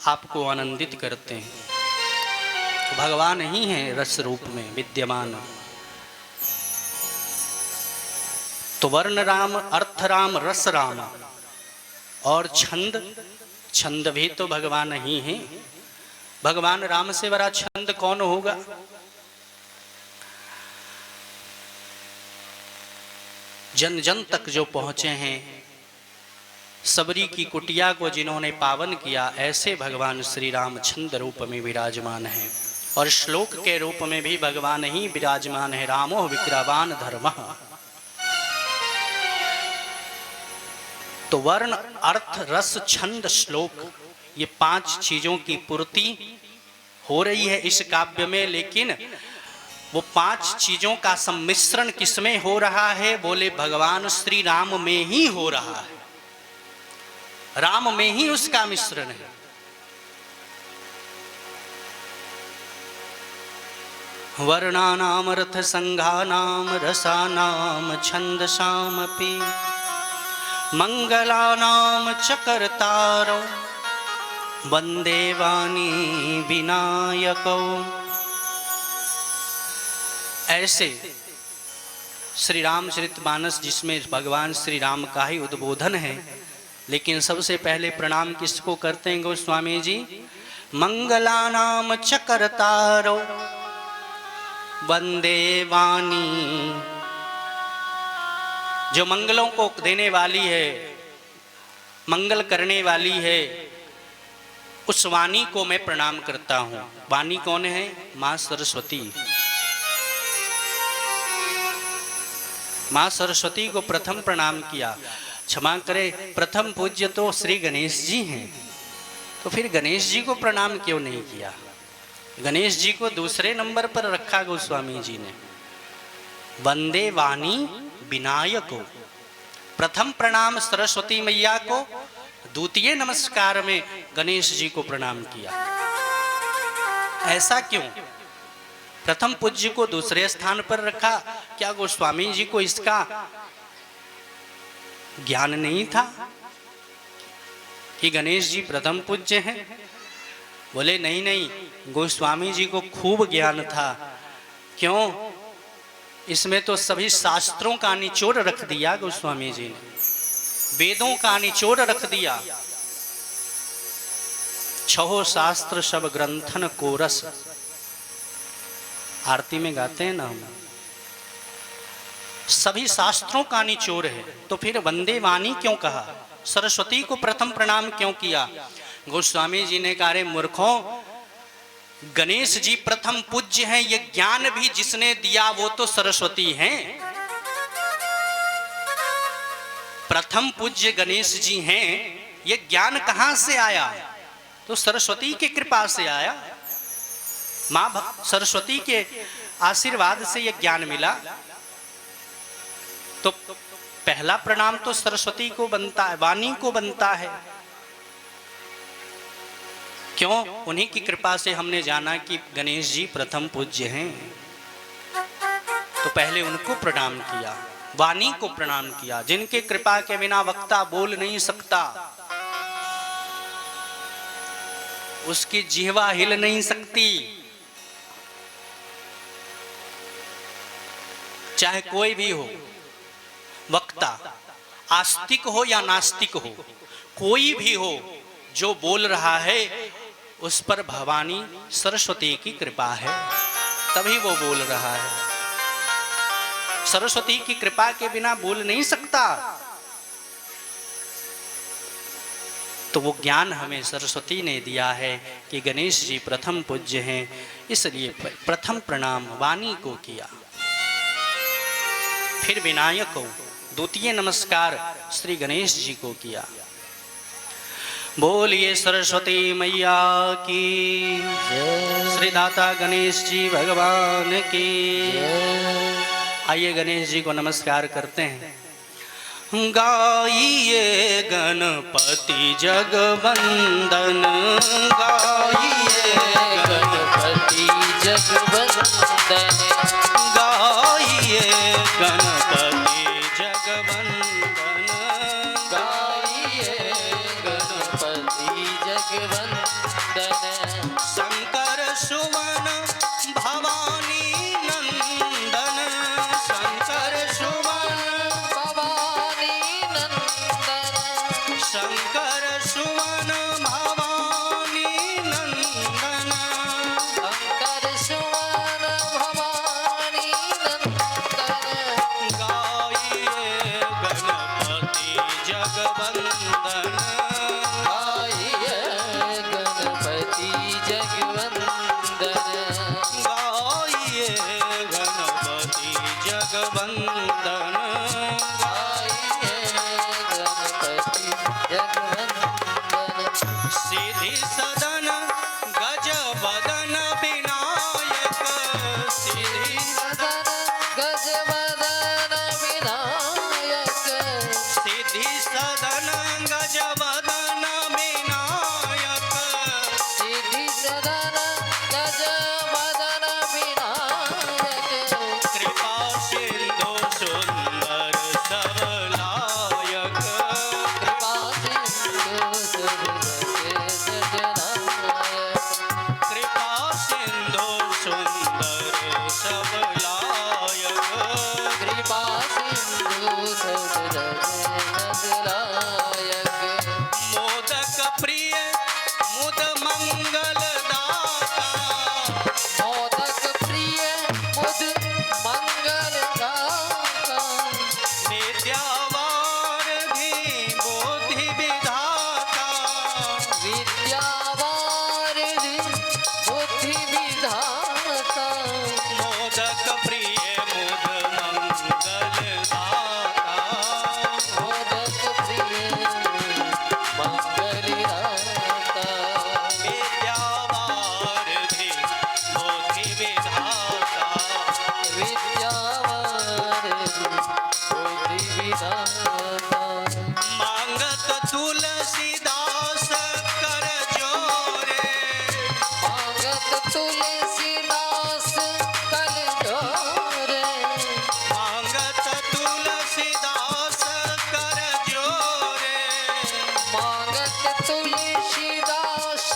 आपको आनंदित करते हैं। तो भगवान ही है रस रूप में विद्यमान। तो वर्ण राम, अर्थ राम, रस राम और छंद, छंद भी तो भगवान ही है। भगवान राम से बड़ा छंद कौन होगा? जन जन तक जो पहुंचे हैं, सबरी की कुटिया को जिन्होंने पावन किया, ऐसे भगवान श्री राम छंद रूप में विराजमान हैं। और श्लोक के रूप में भी भगवान ही विराजमान है। रामो विग्रहवान धर्मः। तो वर्ण, अर्थ, रस, छंद, श्लोक, ये 5 चीजों की पूर्ति हो रही है इस काव्य में। लेकिन वो 5 चीजों का सम्मिश्रण किसमें हो रहा है? बोले भगवान श्री राम में ही हो रहा है। राम में ही उसका मिश्रण है। वर्णानाम अर्थ संघानाम रसानाम छंदसामपि मंगलानाम च कर्तारो वंदे वाणी विनायको। ऐसे श्री रामचरितमानस जिसमें भगवान श्री राम का ही उद्बोधन है। लेकिन सबसे पहले प्रणाम किसको करते हैं गोस्वामी जी? मंगलानाम च कर्तारो वंदे वाणी। जो मंगलों को देने वाली है, मंगल करने वाली है, उस वाणी को मैं प्रणाम करता हूं। वाणी कौन है? मां सरस्वती। मां सरस्वती को प्रथम प्रणाम किया। क्षमा करे, प्रथम पूज्य तो श्री गणेश जी हैं, तो फिर गणेश जी को प्रणाम क्यों नहीं किया? गणेश जी को दूसरे नंबर पर रखा गोस्वामी जी ने। वंदे वाणी विनायको, प्रथम प्रणाम सरस्वती मैया को, द्वितीय नमस्कार में गणेश जी को प्रणाम किया। ऐसा क्यों? प्रथम पूज्य को दूसरे स्थान पर रखा। क्या गोस्वामी जी को इसका ज्ञान नहीं था कि गणेश जी प्रथम पूज्य हैं? बोले नहीं नहीं, गोस्वामी जी को खूब ज्ञान था। क्यों? इसमें तो सभी शास्त्रों का निचोड़ रख दिया गोस्वामी जी ने, वेदों का निचोड़ रख दिया। 6 शास्त्र सब ग्रंथन को रस, आरती में गाते हैं ना हम, सभी शास्त्रों का निचोड़ है। तो फिर वंदे वाणी क्यों कहा? सरस्वती को प्रथम प्रणाम क्यों किया? गोस्वामी जी ने कहा, रे मूर्खों, गणेश जी प्रथम पूज्य हैं, ये ज्ञान भी जिसने दिया वो तो सरस्वती हैं। प्रथम पूज्य गणेश जी हैं, ये ज्ञान कहां से आया? तो सरस्वती की कृपा से आया। मां सरस्वती के आशीर्वाद से ये ज्ञान मिला। तो पहला प्रणाम तो सरस्वती को बनता है, वाणी को बनता है। क्यों? उन्हीं की कृपा से हमने जाना कि गणेश जी प्रथम पूज्य हैं, तो पहले उनको प्रणाम किया, वाणी को प्रणाम किया। जिनके कृपा के बिना वक्ता बोल नहीं सकता, उसकी जिह्वा हिल नहीं सकती। चाहे कोई भी हो, वक्ता आस्तिक हो या नास्तिक हो, कोई भी हो, जो बोल रहा है उस पर भवानी सरस्वती की कृपा है, तभी वो बोल रहा है। सरस्वती की कृपा के बिना बोल नहीं सकता। तो वो ज्ञान हमें सरस्वती ने दिया है कि गणेश जी प्रथम पूज्य हैं, इसलिए प्रथम प्रणाम वाणी को किया। फिर विनायक को द्वितीय नमस्कार श्री गणेश जी को किया। बोलिए सरस्वती मैया की, श्री दाता गणेश जी भगवान की। आइए गणेश जी को नमस्कार करते हैं। गाइए गणपति जगवंदन, गाइए गणपति जगवंदन, गाइए गणपति जगवंदन, गाइए गणपति जगवंदन। शंकर सुवन भवानी नंदन, शंकर सुवन, भवानी नंदन, शंकर सुवन भवानी नंदन, शंकर सुवन भवानी नंदन। गाइए गणपति जगवंदन, गाइए गणपति जगवंदन, गाइए गणपति जगवंदन, गाइए गणपति जगवंदन। सिद्धि सदन गज बदन विनायक, सिद्धि सदन गजवदन विनायक, सिद्धि सदन गज बदन विनायक, सिद्धि सदन गजवदन विनायक। कृपा सिंधु सुंदर सबलायक, कृपा सिंधु सुरजय सजनायक, कृपा सिंधु सुंदर सबलायक, कृपा सिंधु सुरजय सजनायक। मोदक प्रिय मुद मंगल दाता, मोदक प्रिय मुद मंगल दाता, विद्यावारिधि बुद्धि विधाता, विद्यावारिधि बुद्धि विधाता। मोदक प्रिय मुद मंगल दाता, मोदक प्रिय मंगल दाता, विद्यावारिधि बुद्धि विधाता, विद्यावारिधि बुद्धि विधाता। मांगत तुलसीदास कर जोरे, मांगत तुलसीदास कल जोरे, मांगत तुलसीदास कर जोरे, मांगत तुलसीदास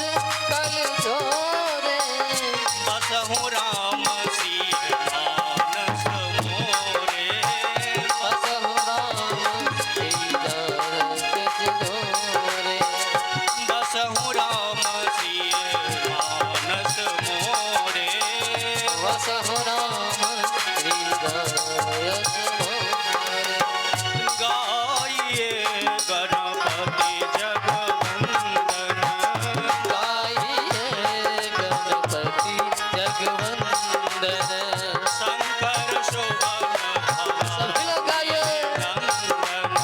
कल जोरे। बसहु राम सिय मानस मोरे, बसहु राम श्रीदास जोरे, बसहु राम सिय मानस मोरे, बसहु राम श्रीदास मोरे। गाइए गणपति जगवंदन, गाइए गणपति जगवंदन। शंकर शोभन सभी लोग गाइए। नंदन,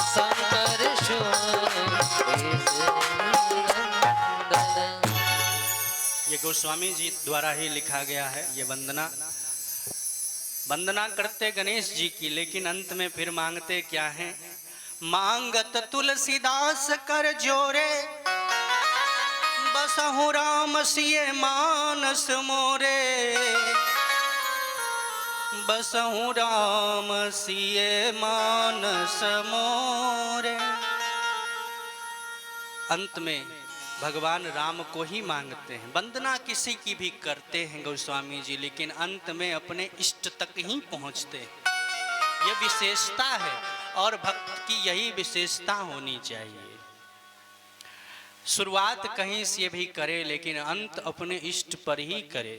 शंकर सुवन नंदन। ये गोस्वामी जी द्वारा ही लिखा गया है ये वंदना। वंदना करते गणेश जी की, लेकिन अंत में फिर मांगते क्या हैं? मांगत तुलसीदास कर जोरे, बसहु राम सिय मानस मोरे, बसहु राम सिय मानस मोरे। अंत में भगवान राम को ही मांगते हैं। वंदना किसी की भी करते हैं गोस्वामी जी, लेकिन अंत में अपने इष्ट तक ही पहुंचते हैं। यह विशेषता है और भक्त की यही विशेषता होनी चाहिए। शुरुआत कहीं से भी करे, लेकिन अंत अपने इष्ट पर ही करे।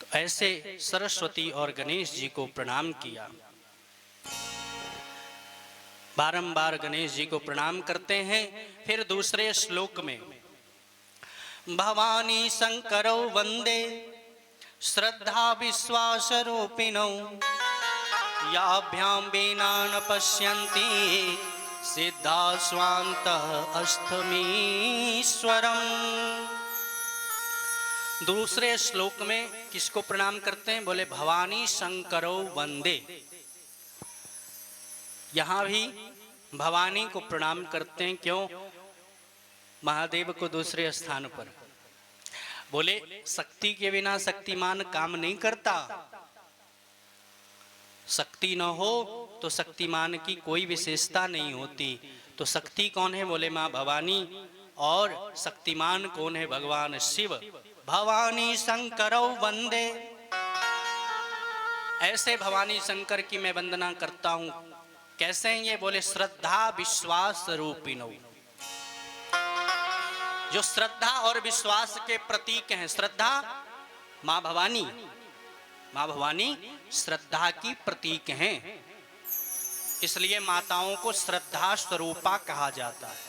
तो ऐसे सरस्वती और गणेश जी को प्रणाम किया। बारंबार गणेश जी को प्रणाम करते हैं। फिर दूसरे श्लोक में भवानी शंकरौ वंदे श्रद्धा विश्वास रूपिणौ याभ्यां विना न पश्यन्ति सिद्धा स्वान्तः अस्थमीश्वरम्। दूसरे श्लोक में किसको प्रणाम करते हैं? बोले भवानी शंकरो वंदे। यहां भी भवानी को प्रणाम करते हैं। क्यों? महादेव को दूसरे स्थान पर। बोले शक्ति के बिना शक्तिमान काम नहीं करता। शक्ति न हो तो शक्तिमान की कोई विशेषता नहीं होती। तो शक्ति कौन है? बोले मां भवानी। और शक्तिमान कौन है? भगवान शिव। भवानी शंकरौ वंदे। ऐसे भवानी शंकर की मैं वंदना करता हूं। कैसे हैं ये? बोले श्रद्धा विश्वास रूपिणौ। जो श्रद्धा और विश्वास के प्रतीक हैं। श्रद्धा मां भवानी, मां भवानी श्रद्धा की प्रतीक हैं। इसलिए माताओं को श्रद्धा स्वरूपा कहा जाता है।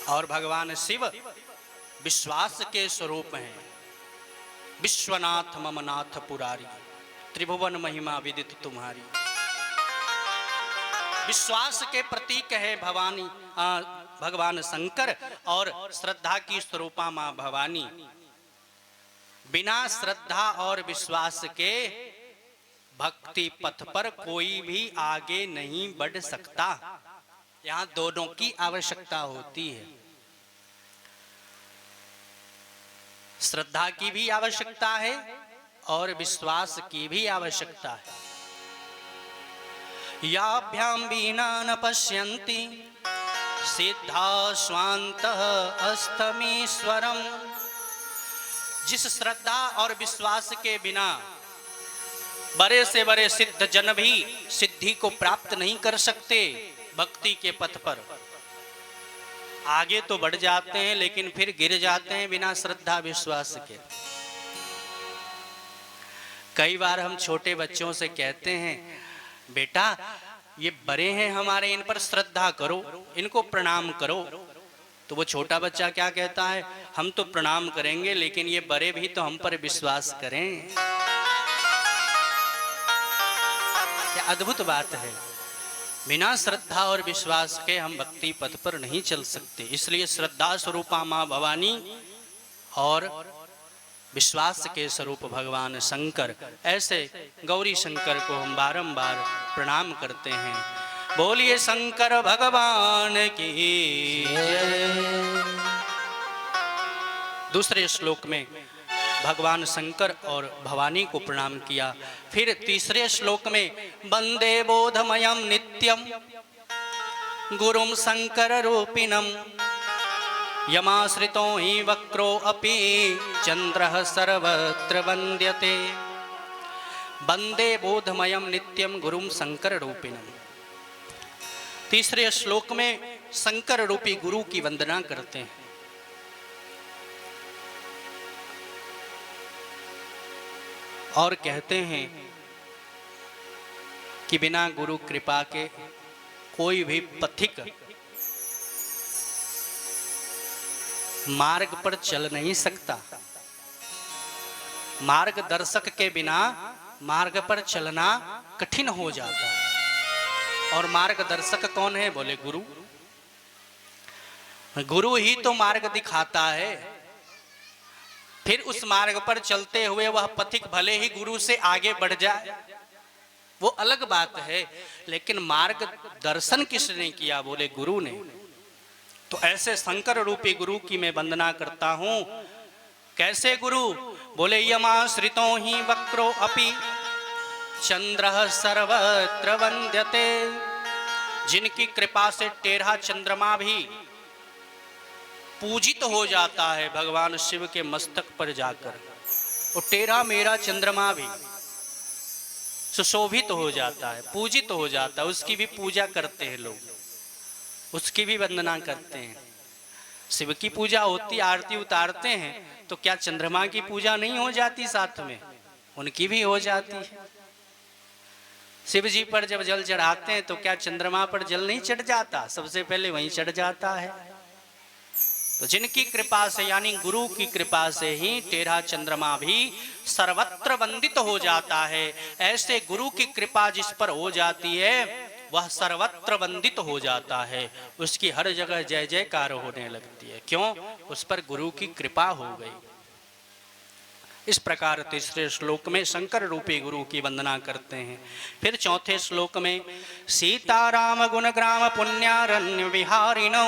और भगवान शिव विश्वास के स्वरूप हैं। विश्वनाथ मम नाथ पुरारी, त्रिभुवन महिमा विदित तुम्हारी। विश्वास के प्रतीक है भवानी भगवान शंकर और श्रद्धा की स्वरूपा मां भवानी। बिना श्रद्धा और विश्वास के भक्ति पथ पर कोई भी आगे नहीं बढ़ सकता। यहां दोनों की आवश्यकता होती है। श्रद्धा की भी आवश्यकता है और विश्वास की भी आवश्यकता है। याभ्यां विना न पश्यन्ति सिद्धा स्वान्तः अस्थमीश्वरम्। जिस श्रद्धा और विश्वास के बिना बड़े से बड़े सिद्ध जन भी सिद्धि को प्राप्त नहीं कर सकते। भक्ति के पथ पर आगे तो बढ़ जाते हैं लेकिन फिर गिर जाते हैं बिना श्रद्धा विश्वास के। कई बार हम छोटे बच्चों से कहते हैं बेटा ये बड़े हैं हमारे, इन पर श्रद्धा करो, इनको प्रणाम करो। तो वो छोटा बच्चा क्या कहता है? हम तो प्रणाम करेंगे लेकिन ये बड़े भी तो हम पर विश्वास करें। क्या अद्भुत बात है। बिना श्रद्धा और विश्वास के हम भक्ति पथ पर नहीं चल सकते। इसलिए श्रद्धा स्वरूपा मां भवानी और विश्वास के स्वरूप भगवान शंकर, ऐसे गौरी शंकर को हम बारंबार प्रणाम करते हैं। बोलिए शंकर भगवान की। दूसरे श्लोक में भगवान शंकर और भवानी को प्रणाम किया। फिर तीसरे श्लोक में वंदे बोधमयं नित्यं गुरुं शंकर रूपिणं यमाश्रितो हि वक्रो अपि चंद्रः सर्वत्र वन्द्यते। वंदे बोधमयं नित्यं गुरुं शंकर रूपिणं। तीसरे श्लोक में शंकर रूपी गुरु की वंदना करते हैं। और कहते हैं कि बिना गुरु कृपा के कोई भी पथिक मार्ग पर चल नहीं सकता। मार्गदर्शक के बिना मार्ग पर चलना कठिन हो जाता है। और मार्गदर्शक कौन है? बोले गुरु। गुरु ही तो मार्ग दिखाता है। फिर उस मार्ग पर चलते हुए वह पथिक भले ही गुरु से आगे बढ़ जाए, वो अलग बात है, लेकिन मार्ग दर्शन किसने किया? बोले गुरु ने। तो ऐसे शंकर रूपी गुरु की मैं वंदना करता हूं। कैसे गुरु? बोले यमाश्रितो हि वक्रो अपि चंद्रः सर्वत्र वन्द्यते। जिनकी कृपा से टेढ़ा चंद्रमा भी पूजित हो जाता है भगवान शिव के मस्तक पर जाकर। और टेढ़ा मेरा चंद्रमा भी सुशोभित हो जाता है, पूजित हो जाता है। उसकी भी पूजा करते हैं लोग, उसकी भी वंदना करते हैं। शिव की पूजा होती, आरती उतारते हैं, तो क्या चंद्रमा की पूजा नहीं हो जाती साथ में? उनकी भी हो जाती है। शिव जी पर जब जल चढ़ाते हैं तो क्या चंद्रमा पर जल नहीं चढ़ जाता? सबसे पहले वहीं चढ़ जाता है। तो जिनकी कृपा से यानी गुरु की कृपा से ही तेरा चंद्रमा भी सर्वत्र वंदित हो जाता है। ऐसे गुरु की कृपा जिस पर हो जाती है वह सर्वत्र वंदित हो जाता है, उसकी हर जगह जय जयकार होने लगती है। क्यों? उस पर गुरु की कृपा हो गई। इस प्रकार तीसरे श्लोक में शंकर रूपी गुरु की वंदना करते हैं। फिर चौथे श्लोक में सीताराम गुण ग्राम पुण्यारण्य विहारिणौ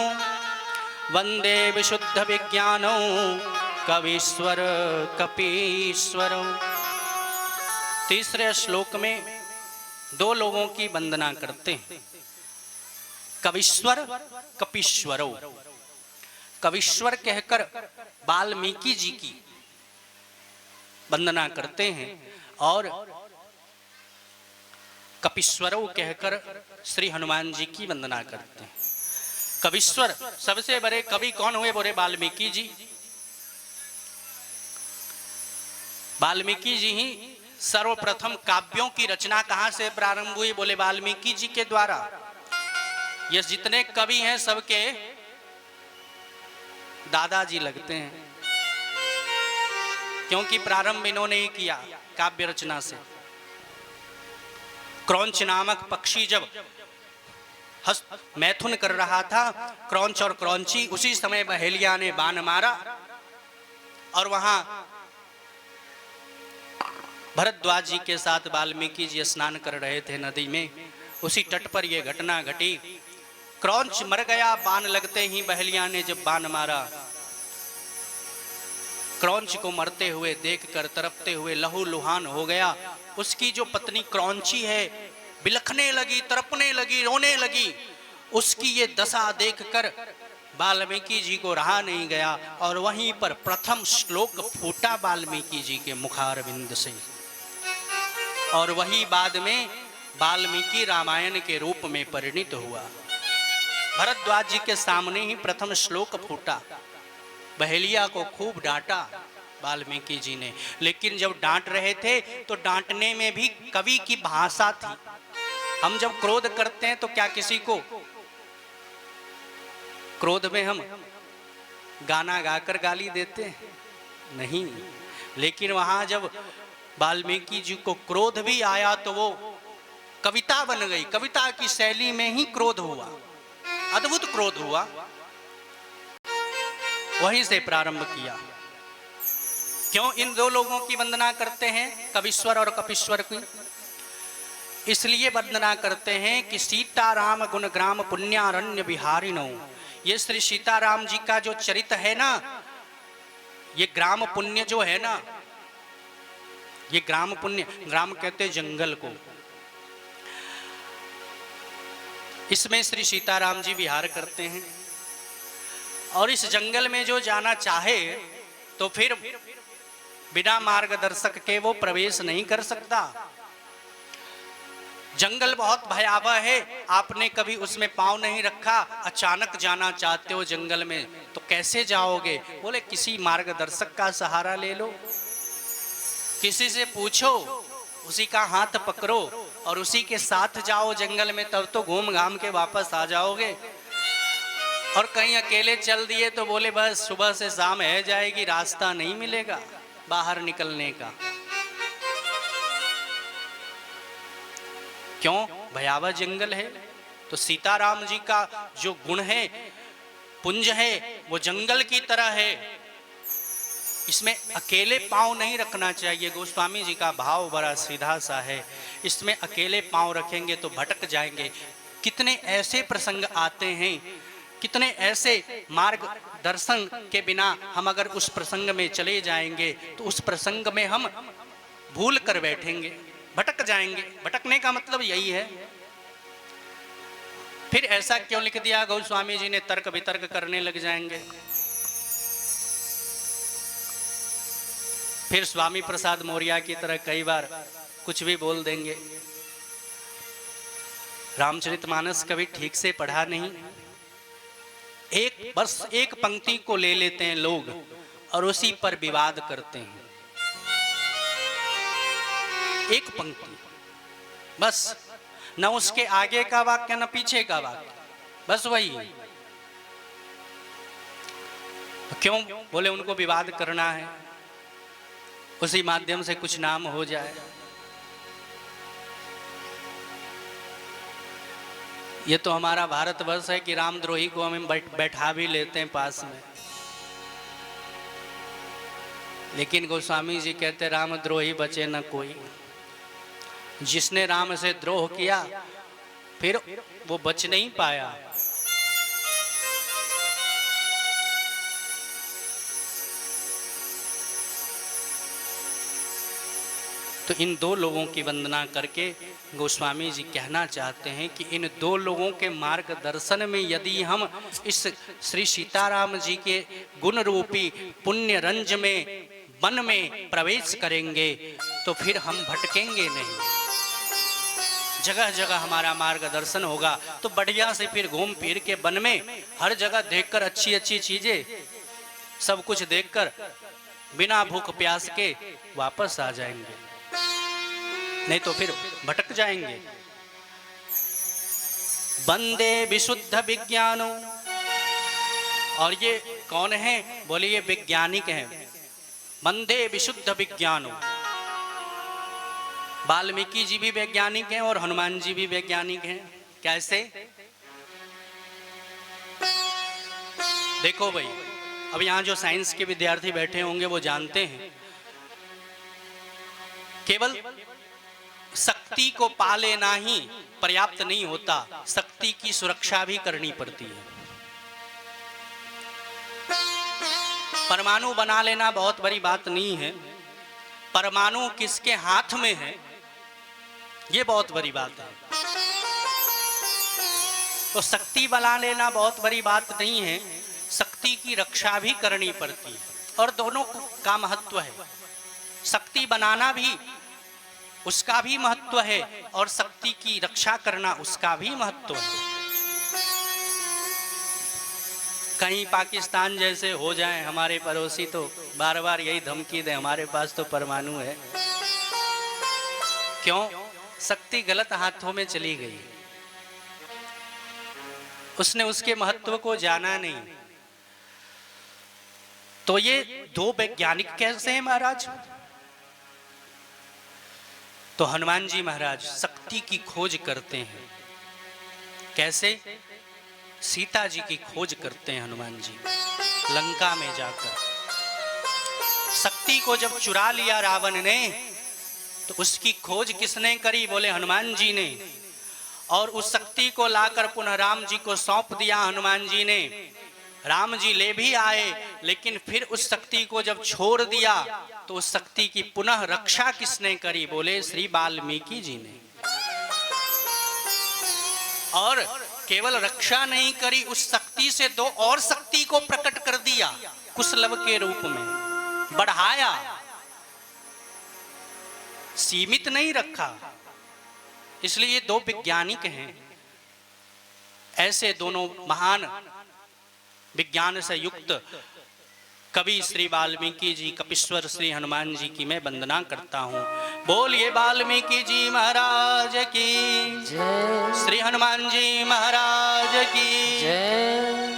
वंदे विशुद्ध विज्ञानौ कवीश्वर कपीश्वर। तीसरे श्लोक में दो लोगों की वंदना करते हैं, कवीश्वर कपीश्वरौ। कवीश्वर कहकर वाल्मीकि जी की वंदना करते हैं और कपीश्वरौ कहकर श्री हनुमान जी की वंदना करते हैं। कवीश्वर सबसे बड़े कवि कौन हुए? बोले वाल्मीकि जी। वाल्मीकि जी ही सर्वप्रथम काव्यों की रचना कहां से प्रारंभ हुई? बोले वाल्मीकि जी के द्वारा। ये जितने कवि हैं सबके दादाजी लगते हैं, क्योंकि प्रारंभ इन्होंने ही किया काव्य रचना से। क्रौंच नामक पक्षी जब मैथुन कर रहा था, क्रौंच और क्रौंची, उसी समय बहेलिया ने बाण मारा और वहां भरद्वाज जी के साथ वाल्मीकि जी स्नान कर रहे थे नदी में, उसी तट पर यह घटना घटी। क्रौंच मर गया, बाण लगते ही बहेलिया ने जब बाण मारा, क्रौंच को मरते हुए देखकर तड़पते हुए लहू लुहान हो गया। उसकी जो पत्नी क्रौंची है बिलखने लगी, तड़पने लगी, रोने लगी। उसकी ये दशा देखकर वाल्मीकि जी को रहा नहीं गया और वहीं पर प्रथम श्लोक फूटा वाल्मीकि जी के मुखारविंद से, और वही बाद में वाल्मीकि रामायण के रूप में परिणित हुआ। भरद्वाज जी के सामने ही प्रथम श्लोक फूटा। बहेलिया को खूब डांटा वाल्मीकि जी ने, लेकिन जब डांट रहे थे तो डांटने में भी कवि की भाषा थी। हम जब क्रोध करते हैं तो क्या किसी को क्रोध में हम गाना गाकर गाली देते हैं? नहीं। लेकिन वहां जब वाल्मीकि जी को क्रोध भी आया तो वो कविता बन गई, कविता की शैली में ही क्रोध हुआ, अद्भुत क्रोध हुआ। वहीं से प्रारंभ किया। क्यों इन दो लोगों की वंदना करते हैं, कवीश्वर और कपीश्वर की? इसलिए वंदना करते हैं कि सीताराम गुण ग्राम पुण्यारण्य विहारिणौ। ये श्री सीताराम जी का जो चरित्र है ना, ये ग्राम पुण्य जो है ना, ये ग्राम पुण्य, ग्राम कहते जंगल को, इसमें श्री सीताराम जी विहार करते हैं। और इस जंगल में जो जाना चाहे तो फिर बिना मार्गदर्शक के वो प्रवेश नहीं कर सकता। जंगल बहुत भयावह है, आपने कभी उसमें पांव नहीं रखा, अचानक जाना चाहते हो जंगल में तो कैसे जाओगे? बोले किसी मार्गदर्शक का सहारा ले लो, किसी से पूछो, उसी का हाथ पकड़ो और उसी के साथ जाओ जंगल में, तब तो घूम घाम के वापस आ जाओगे। और कहीं अकेले चल दिए तो बोले बस सुबह से शाम है जाएगी, रास्ता नहीं मिलेगा बाहर निकलने का। क्यों? भयावह जंगल है। तो सीताराम जी का जो गुण है, पुंज है, वो जंगल की तरह है। इसमें अकेले पांव नहीं रखना चाहिए। गोस्वामी जी का भाव बड़ा सीधा सा है, इसमें अकेले पांव रखेंगे तो भटक जाएंगे। कितने ऐसे प्रसंग आते हैं, कितने ऐसे मार्ग दर्शन के बिना हम अगर उस प्रसंग में चले जाएंगे तो उस प्रसंग में हम भूल कर बैठेंगे, भटक जाएंगे। भटकने का मतलब यही है। फिर ऐसा क्यों लिख दिया गोस्वामी जी ने? तर्क वितर्क करने लग जाएंगे। फिर स्वामी प्रसाद मौर्य की तरह कई बार कुछ भी बोल देंगे। रामचरितमानस कभी ठीक से पढ़ा नहीं, एक बस एक पंक्ति को ले लेते हैं लोग और उसी पर विवाद करते हैं। एक पंक्ति बस, न उसके आगे का वाक्य न पीछे का वाक्य, बस वही। क्यों? बोले उनको विवाद करना है, उसी माध्यम से कुछ नाम हो जाए। ये तो हमारा भारतवर्ष है कि रामद्रोही को हम बैठा भी लेते हैं पास में, लेकिन गोस्वामी जी कहते रामद्रोही बचे न कोई। जिसने राम से द्रोह किया फिर वो बच नहीं पाया। तो इन दो लोगों की वंदना करके गोस्वामी जी कहना चाहते हैं कि इन दो लोगों के मार्गदर्शन में यदि हम इस श्री सीताराम जी के गुण रूपी पुण्य रंज में वन में प्रवेश करेंगे तो फिर हम भटकेंगे नहीं, जगह जगह हमारा मार्गदर्शन होगा। तो बढ़िया से फिर घूम फिर के वन में हर जगह देखकर अच्छी अच्छी चीजें सब कुछ देखकर बिना भूख प्यास के वापस आ जाएंगे, नहीं तो फिर भटक जाएंगे। वंदे विशुद्ध विज्ञानो, और ये कौन है? बोले ये वैज्ञानिक हैं। वंदे विशुद्ध विज्ञानो, वाल्मीकि जी भी वैज्ञानिक हैं और हनुमान जी भी वैज्ञानिक हैं। कैसे? देखो भाई, अब यहाँ जो साइंस के विद्यार्थी बैठे होंगे वो जानते हैं केवल शक्ति को पा लेना ही पर्याप्त नहीं होता, शक्ति की सुरक्षा भी करनी पड़ती है। परमाणु बना लेना बहुत बड़ी बात नहीं है, परमाणु किसके हाथ में है ये बहुत बड़ी बात है। तो शक्ति बना लेना बहुत बड़ी बात नहीं है, शक्ति की रक्षा भी करनी पड़ती है, और दोनों का महत्व है। शक्ति बनाना भी उसका भी महत्व है और शक्ति की रक्षा करना उसका भी महत्व है। कहीं पाकिस्तान जैसे हो जाए हमारे पड़ोसी तो बार बार यही धमकी दे हमारे पास तो परमाणु है। क्यों? शक्ति गलत हाथों में चली गई, उसने उसके महत्व को जाना नहीं। तो ये दो वैज्ञानिक कैसे हैं महाराज? तो हनुमान जी महाराज शक्ति की खोज करते हैं। कैसे? सीता जी की खोज करते हैं हनुमान जी लंका में जाकर। शक्ति को जब चुरा लिया रावण ने तो उसकी खोज किसने करी? बोले हनुमान जी ने। और उस शक्ति को लाकर पुनः राम जी को सौंप दिया हनुमान जी ने। राम जी ले भी आए, लेकिन फिर उस शक्ति को जब छोड़ दिया तो उस शक्ति की पुनः रक्षा किसने करी? बोले श्री वाल्मीकि जी ने। और केवल रक्षा नहीं करी, उस शक्ति से दो और शक्ति को प्रकट कर दिया कुशलभ के रूप में, बढ़ाया, सीमित नहीं रखा। इसलिए ये दो वैज्ञानिक हैं। ऐसे दोनों महान विज्ञान से युक्त कवि श्री वाल्मीकि जी, कपीश्वर श्री हनुमान जी की मैं वंदना करता हूँ। बोलिए वाल्मीकि जी महाराज की जय, श्री हनुमान जी महाराज की जय।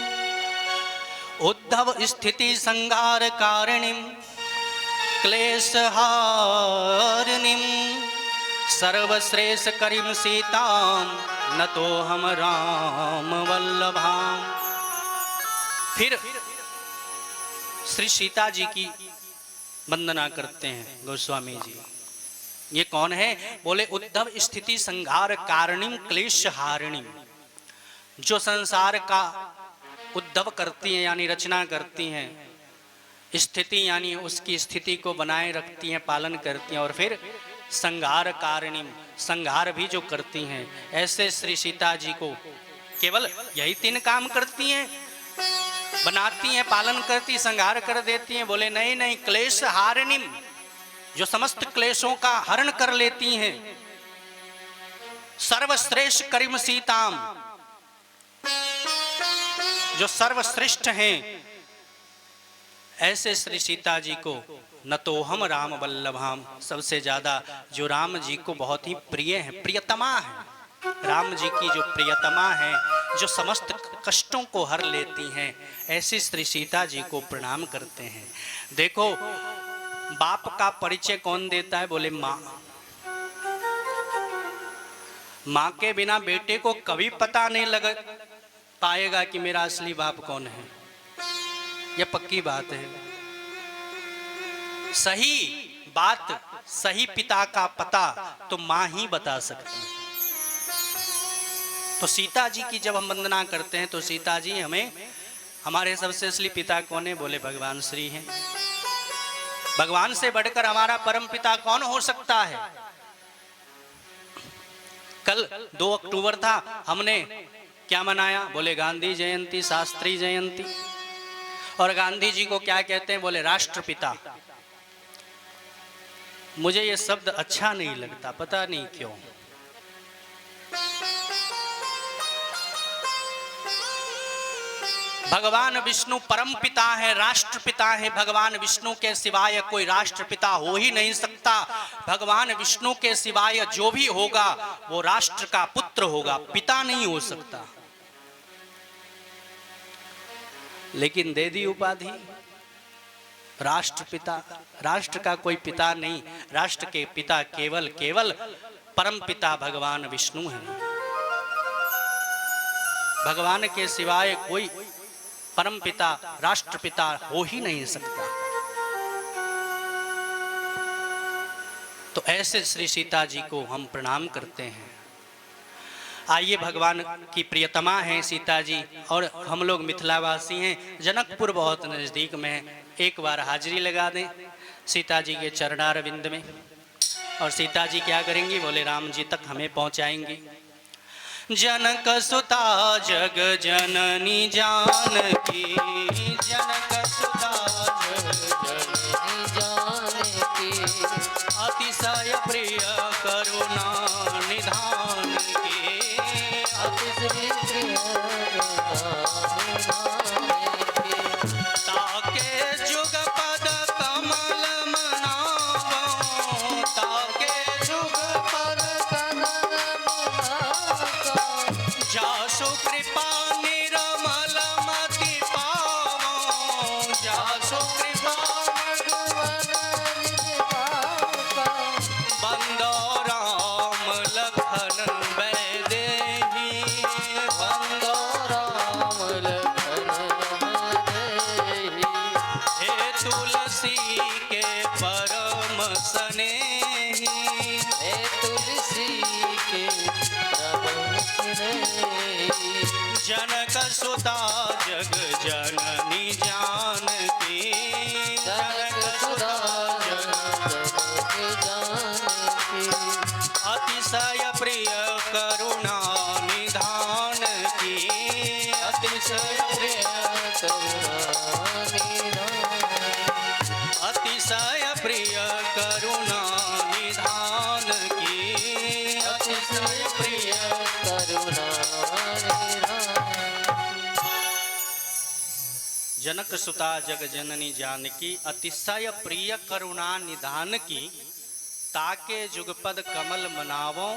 उद्धव स्थिति संहार कारिणीं क्लेश हारिणीं सर्वश्रेष्ठ करीम सीतां न तो हम राम वल्लभाम। फिर श्री सीता जी की वंदना करते हैं गोस्वामी जी। ये कौन है? बोले उद्धव स्थिति संहार कारिणीं क्लेश हारिणीं, जो संसार का उद्धव करती हैं यानी रचना करती हैं, स्थिति यानी उसकी स्थिति को बनाए रखती हैं, पालन करती हैं, और फिर संहार कारिणीं, संहार भी जो करती हैं। ऐसे श्री सीता जी को केवल यही तीन काम करती हैं, बनाती हैं, पालन करती, संहार कर देती हैं। बोले नहीं नहीं, क्लेश हारिणीं, जो समस्त क्लेशों का हरण कर लेती हैं। सर्वश्रेष्ठ करीम सीताम, जो सर्वश्रेष्ठ हैं। ऐसे श्री सीता जी को न तो हम राम वल्लभाम, सबसे ज्यादा जो राम जी को बहुत ही प्रिय है, प्रियतमा है, राम जी की जो प्रियतमा है, जो समस्त कष्टों को हर लेती हैं, ऐसी श्री सीता जी को प्रणाम करते हैं। देखो बाप का परिचय कौन देता है? बोले माँ। माँ के बिना बेटे को कभी पता नहीं लग पाएगा कि मेरा असली बाप कौन है। यह पक्की बात है। सही बात, सही पिता का पता तो माँ ही बता सकती है। तो सीता जी की जब हम वंदना करते हैं तो सीता जी हमें, हमारे सबसे असली पिता कौन है? बोले भगवान श्री हैं। भगवान से बढ़कर हमारा परम पिता कौन हो सकता है? कल 2 अक्टूबर था, हमने क्या मनाया? बोले गांधी जयंती, शास्त्री जयंती। और गांधी जी को क्या कहते हैं? बोले राष्ट्रपिता। मुझे ये शब्द अच्छा नहीं लगता, पता नहीं क्यों। भगवान विष्णु परम पिता है, राष्ट्रपिता है। भगवान विष्णु के सिवाय कोई राष्ट्रपिता हो ही नहीं सकता। भगवान विष्णु के सिवाय जो भी होगा वो राष्ट्र का पुत्र होगा, पिता नहीं हो सकता। लेकिन दे दी उपाधि राष्ट्रपिता। राष्ट्र का कोई पिता नहीं, राष्ट्र के पिता केवल परम पिता भगवान विष्णु हैं। भगवान के सिवाय कोई परम पिता, राष्ट्रपिता हो ही नहीं सकता। तो ऐसे श्री सीता जी को हम प्रणाम करते हैं। आइए, भगवान की प्रियतमा है सीता जी, और हम लोग मिथिलावासी हैं, जनकपुर बहुत नजदीक में है। एक बार हाजिरी लगा दें सीता जी के चरणारविंद में। और सीता जी क्या करेंगी? बोले राम जी तक हमें पहुंचाएंगी। जनक सुता जग जननी जानकी, जनक सुता जग जननी जानकी, अतिशय प्रिय करुणा निधान की, अतिशय प्रिय ताके जुग पद कमल मनावो, ताके जुग पद कमल जासु कृपा निर्मल मति पावो, जासु कृपा बंदो राम लखन वैदेही, बंदो राम लखन वैदेही, हे तुलसी के परम स्नेही, हे तुलसी के जनक सुता जग जननी जानकी, जनक सुता जग जानकी, अतिशय प्रिय करुणा निधान की, अतिशय प्रिय करुणा निधान, अतिशय प्रिय करुणा निधान की, अतिशय प्रिय करुणा। जनक सुता जग जननी जानकी, अतिशय प्रिय करुणा निधान की, ताके जुगपद कमल मनावो।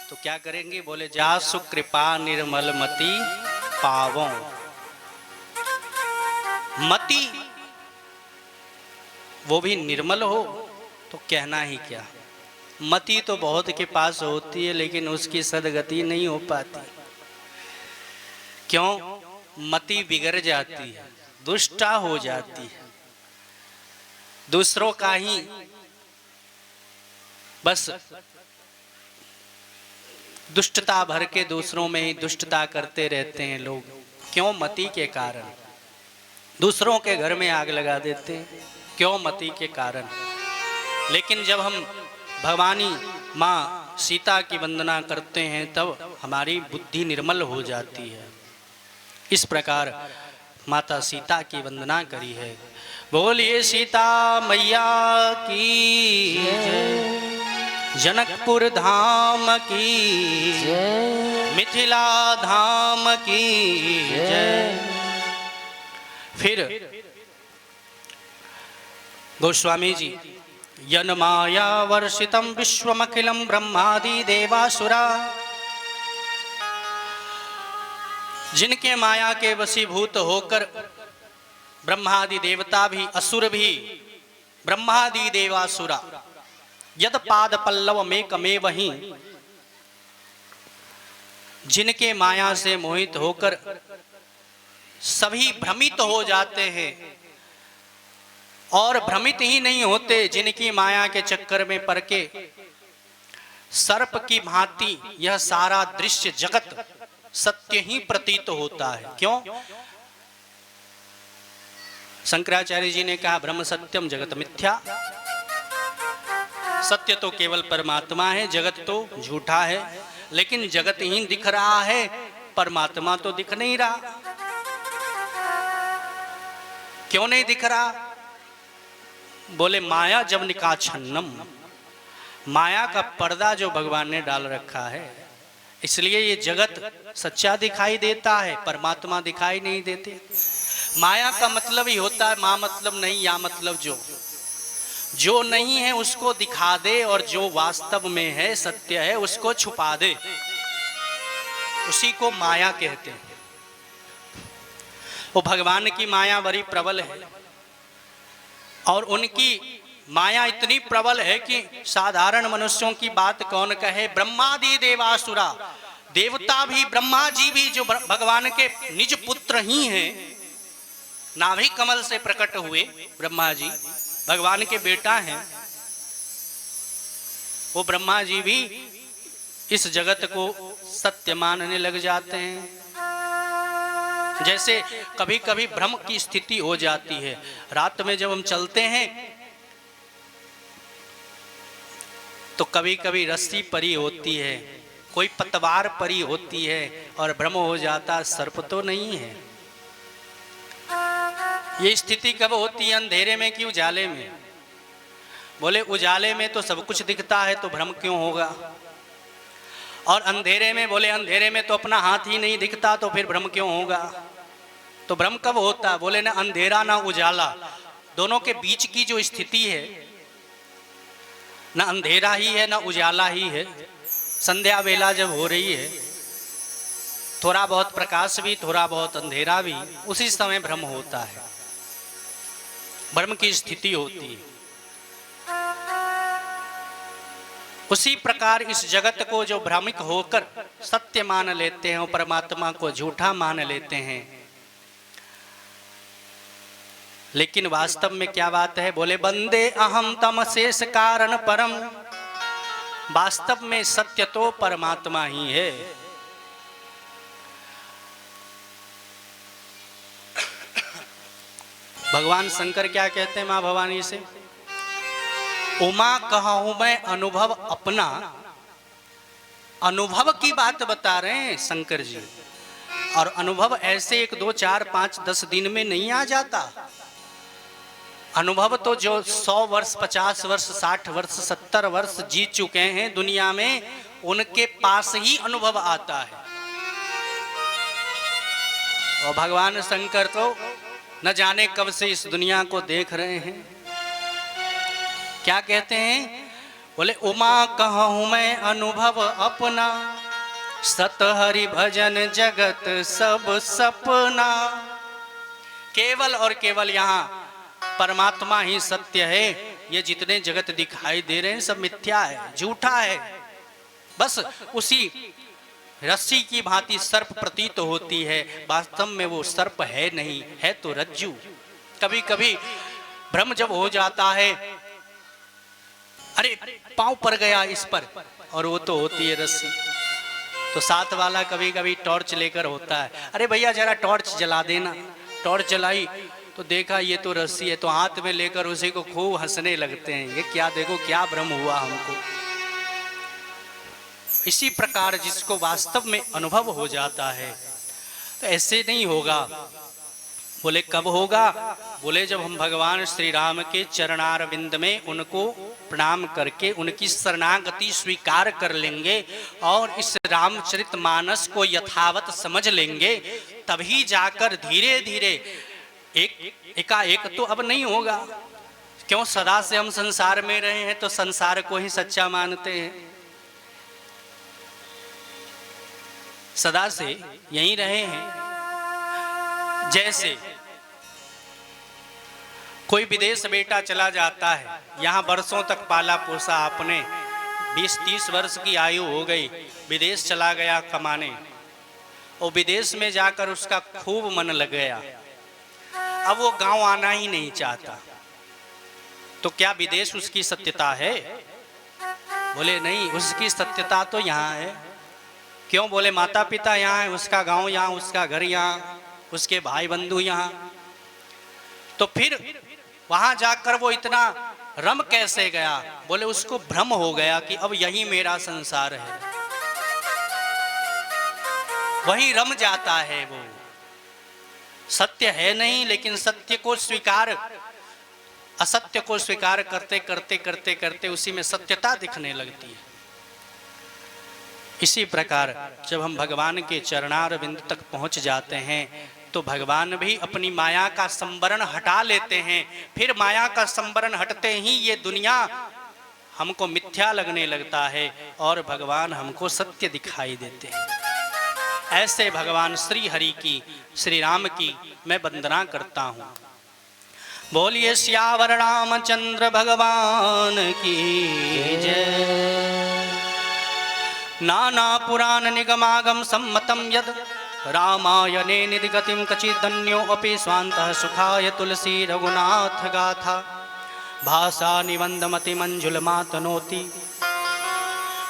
तो क्या करेंगे? बोले जासु कृपा निर्मल मति पावो। मति वो भी निर्मल हो तो कहना ही क्या। मति तो बहुत के पास होती है, लेकिन उसकी सदगति नहीं हो पाती। क्यों? मति बिगड़ जाती है, दुष्टा हो जाती है, दूसरों का ही बस दुष्टता भर के दूसरों में ही दुष्टता करते रहते हैं लोग। क्यों? मति के कारण। दूसरों के घर में आग लगा देते हैं, क्यों? मति के कारण। लेकिन जब हम भवानी माँ सीता की वंदना करते हैं तब हमारी बुद्धि निर्मल हो जाती है। इस प्रकार माता सीता की वंदना करी है। बोलिए सीता मैया की जय, जनकपुर धाम की जय, मिथिला धाम की जय। फिर गोस्वामी जी, यन माया वर्षितम विश्वमखिलम ब्रह्मादि देवासुरा जिनके माया के वशीभूत होकर ब्रह्मादि देवता भी, असुर भी, ब्रह्मादि देवासुरा यद पाद पल्लव में कमे वहीं, जिनके माया से मोहित होकर सभी भ्रमित हो जाते हैं, और भ्रमित ही नहीं होते, जिनकी माया के चक्कर में पड़ के सर्प की भांति यह सारा दृश्य जगत सत्य ही प्रतीत होता है। क्यों? शंकराचार्य जी ने कहा ब्रह्म सत्यम जगत मिथ्या। सत्य तो केवल परमात्मा है, जगत तो झूठा है। लेकिन जगत ही दिख रहा है, परमात्मा तो दिख नहीं रहा। क्यों नहीं दिख रहा? बोले माया जब निकाछन्नम, माया का पर्दा जो भगवान ने डाल रखा है, इसलिए ये जगत सच्चा दिखाई देता है, परमात्मा दिखाई नहीं देते। माया का मतलब ही होता है माँ मतलब नहीं, या मतलब जो नहीं है उसको दिखा दे, और जो वास्तव में है, सत्य है, उसको छुपा दे, उसी को माया कहते हैं। वो भगवान की माया बड़ी प्रबल है, और उनकी माया इतनी प्रबल है कि साधारण मनुष्यों की बात कौन कहे। ब्रह्मादि देवासुरा, देवता भी, ब्रह्मा जी भी जो भगवान के निज पुत्र ही हैं, नाभि कमल से प्रकट हुए ब्रह्मा जी भगवान के बेटा हैं, वो ब्रह्मा जी भी इस जगत को सत्य मानने लग जाते हैं। जैसे कभी कभी भ्रम की स्थिति हो जाती है। रात में जब हम चलते हैं तो कभी कभी रस्सी परी होती है, कोई पतवार परी होती है, और भ्रम हो जाता सर्प तो नहीं है। ये स्थिति कब होती है? अंधेरे में कि उजाले में? बोले उजाले में तो सब कुछ दिखता है, तो भ्रम क्यों होगा? और अंधेरे में? बोले अंधेरे में तो अपना हाथ ही नहीं दिखता, तो फिर भ्रम क्यों होगा? तो भ्रम कब होता? बोले ना अंधेरा ना उजाला, दोनों के बीच की जो स्थिति है, ना अंधेरा ही है ना उजाला ही है। संध्या बेला जब हो रही है, थोड़ा बहुत प्रकाश भी, थोड़ा बहुत अंधेरा भी, उसी समय भ्रम होता है, भ्रम की स्थिति होती है। उसी प्रकार इस जगत को जो भ्रमिक होकर सत्य मान लेते हैं, परमात्मा को झूठा मान लेते हैं। लेकिन वास्तव में क्या बात है? बोले बंदे अहम तम शेष कारण परम, वास्तव में सत्य तो परमात्मा ही है। भगवान शंकर क्या कहते हैं मां भवानी से? उमा कहूं मैं अनुभव अपना। अनुभव की बात बता रहे हैं शंकर जी, और अनुभव ऐसे 1 2 4 5 10 दिन में नहीं आ जाता। अनुभव तो जो 100 वर्ष 50 वर्ष 60 वर्ष 70 वर्ष जी चुके हैं दुनिया में, उनके पास ही अनुभव आता है। और भगवान शंकर तो न जाने कब से इस दुनिया को देख रहे हैं। क्या कहते हैं? बोले उमा कहूं मैं अनुभव अपना, सत हरि भजन जगत सब सपना। केवल और केवल यहाँ परमात्मा ही सत्य है। ये जितने जगत दिखाई दे रहे हैं सब मिथ्या है, झूठा है। बस उसी रस्सी की भांति सर्प प्रतीत होती है, वास्तव में वो सर्प है नहीं, है तो रज्जू। कभी कभी भ्रम जब हो जाता है, अरे पांव पर गया इस पर, और वो तो होती है रस्सी। तो साथ वाला कभी कभी टॉर्च लेकर होता है, अरे भैया जरा टॉर्च जला देना। टॉर्च जलाई तो देखा ये तो रस्सी है, तो हाथ में लेकर उसी को खूब हंसने लगते हैं, ये क्या देखो क्या भ्रम हुआ हमको। इसी प्रकार जिसको वास्तव में अनुभव हो जाता है, तो ऐसे नहीं होगा। बोले कब होगा? बोले जब हम भगवान श्री राम के चरणारविंद में उनको प्रणाम करके उनकी शरणागति स्वीकार कर लेंगे और इस रामचरितमानस को यथावत समझ लेंगे, तभी जाकर धीरे धीरे एकाएक तो अब नहीं होगा। क्यों? सदा से हम संसार में रहे हैं तो संसार को ही सच्चा मानते हैं, सदा से यहीं रहे हैं। जैसे कोई विदेश बेटा चला जाता है, यहाँ वर्षों तक पाला पोसा आपने, 20-30 वर्ष की आयु हो गई, विदेश चला गया कमाने, और विदेश में जाकर उसका खूब मन लग गया, अब वो गांव आना ही नहीं चाहता, तो क्या विदेश उसकी सत्यता है? बोले नहीं, उसकी सत्यता तो यहाँ है। क्यों? बोले माता पिता यहाँ है, उसका गांव यहाँ, उसका घर यहाँ, उसके भाई बंधु यहाँ, तो फिर वहां जाकर वो इतना रम कैसे गया? बोले उसको भ्रम हो गया कि अब यही मेरा संसार है, वही रम जाता है। वो सत्य है नहीं, लेकिन सत्य को स्वीकार, असत्य को स्वीकार करते करते करते करते उसी में सत्यता दिखने लगती है। इसी प्रकार जब हम भगवान के चरणार बिंद तक पहुंच जाते हैं तो भगवान भी अपनी माया का संवरण हटा लेते हैं। फिर माया का संवरण हटते ही ये दुनिया हमको मिथ्या लगने लगता है और भगवान हमको सत्य दिखाई देते हैं। ऐसे भगवान श्री हरि की, श्री राम की मैं वंदना करता हूँ। बोलिए सियावर रामचंद्र भगवान की जय। नाना पुराण निगमागम सम्मतम यद रामायणे निधिगतिम कचिदन्यो अपि स्वान्तः सुखाय तुलसी रघुनाथ गाथा भाषा निबंधमति मंजुल मातनोति।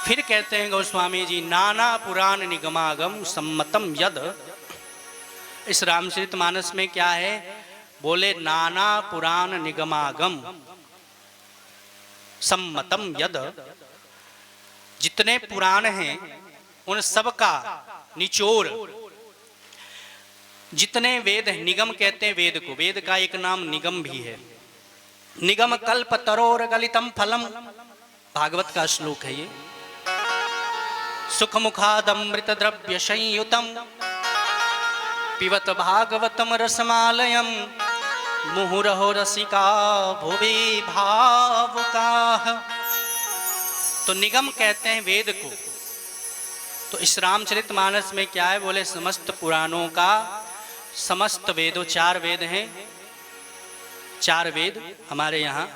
फिर कहते हैं गोस्वामी जी, नाना पुराण निगमागम सम्मतम यद। इस रामचरितमानस में क्या है? बोले नाना पुराण निगमागम सम्मतम यद, जितने पुराण हैं उन सब का निचोड़, जितने वेद हैं, निगम कहते हैं वेद को, वेद का एक नाम निगम भी है। निगम कल्प तरोर गलितम फलम, भागवत का श्लोक है ये। सुख मुखादमृत द्रव्य संयुतम पिबत भागवतम रसमालयम मुहुरहो रसिका भुवि भावुकाः। तो निगम कहते हैं वेद को। तो इस रामचरितमानस में क्या है? बोले समस्त पुराणों का, समस्त वेदों, 4 वेद हैं, 4 वेद हमारे यहाँ।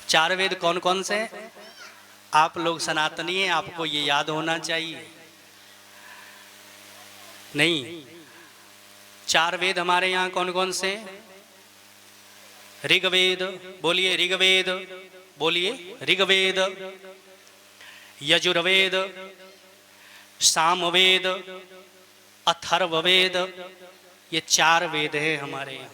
4 वेद कौन कौन से? आप लोग सनातनी हैं, आपको ये याद होना चाहिए। नहीं, 4 वेद हमारे यहाँ कौन कौन से? ऋग्वेद, बोलिए ऋग्वेद, बोलिए ऋग्वेद, यजुर्वेद, सामवेद, अथर्ववेद, ये 4 वेद है हमारे यहाँ।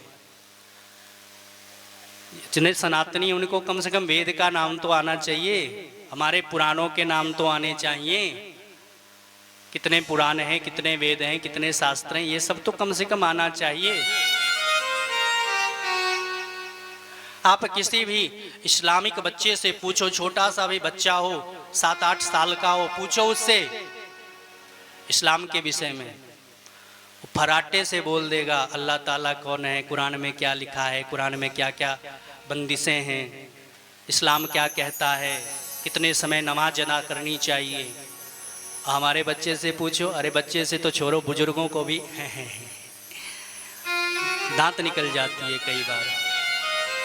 जिन्हें सनातनी उनको कम से कम वेद का नाम तो आना चाहिए, हमारे पुराणों के नाम तो आने चाहिए। कितने पुराण हैं, कितने वेद हैं, कितने शास्त्र हैं, ये सब तो कम से कम आना चाहिए। आप किसी भी इस्लामिक बच्चे से पूछो, छोटा सा भी बच्चा हो, 7-8 साल का हो, पूछो उससे इस्लाम के विषय में, वो फराटे से बोल देगा अल्लाह ताला कौन है, कुरान में क्या लिखा है, कुरान में क्या क्या बंदिशें हैं, इस्लाम क्या कहता है, कितने समय नमाज अदा करनी चाहिए। हमारे बच्चे से पूछो, अरे बच्चे से तो छोड़ो, बुजुर्गों को भी दांत निकल जाती है कई बार।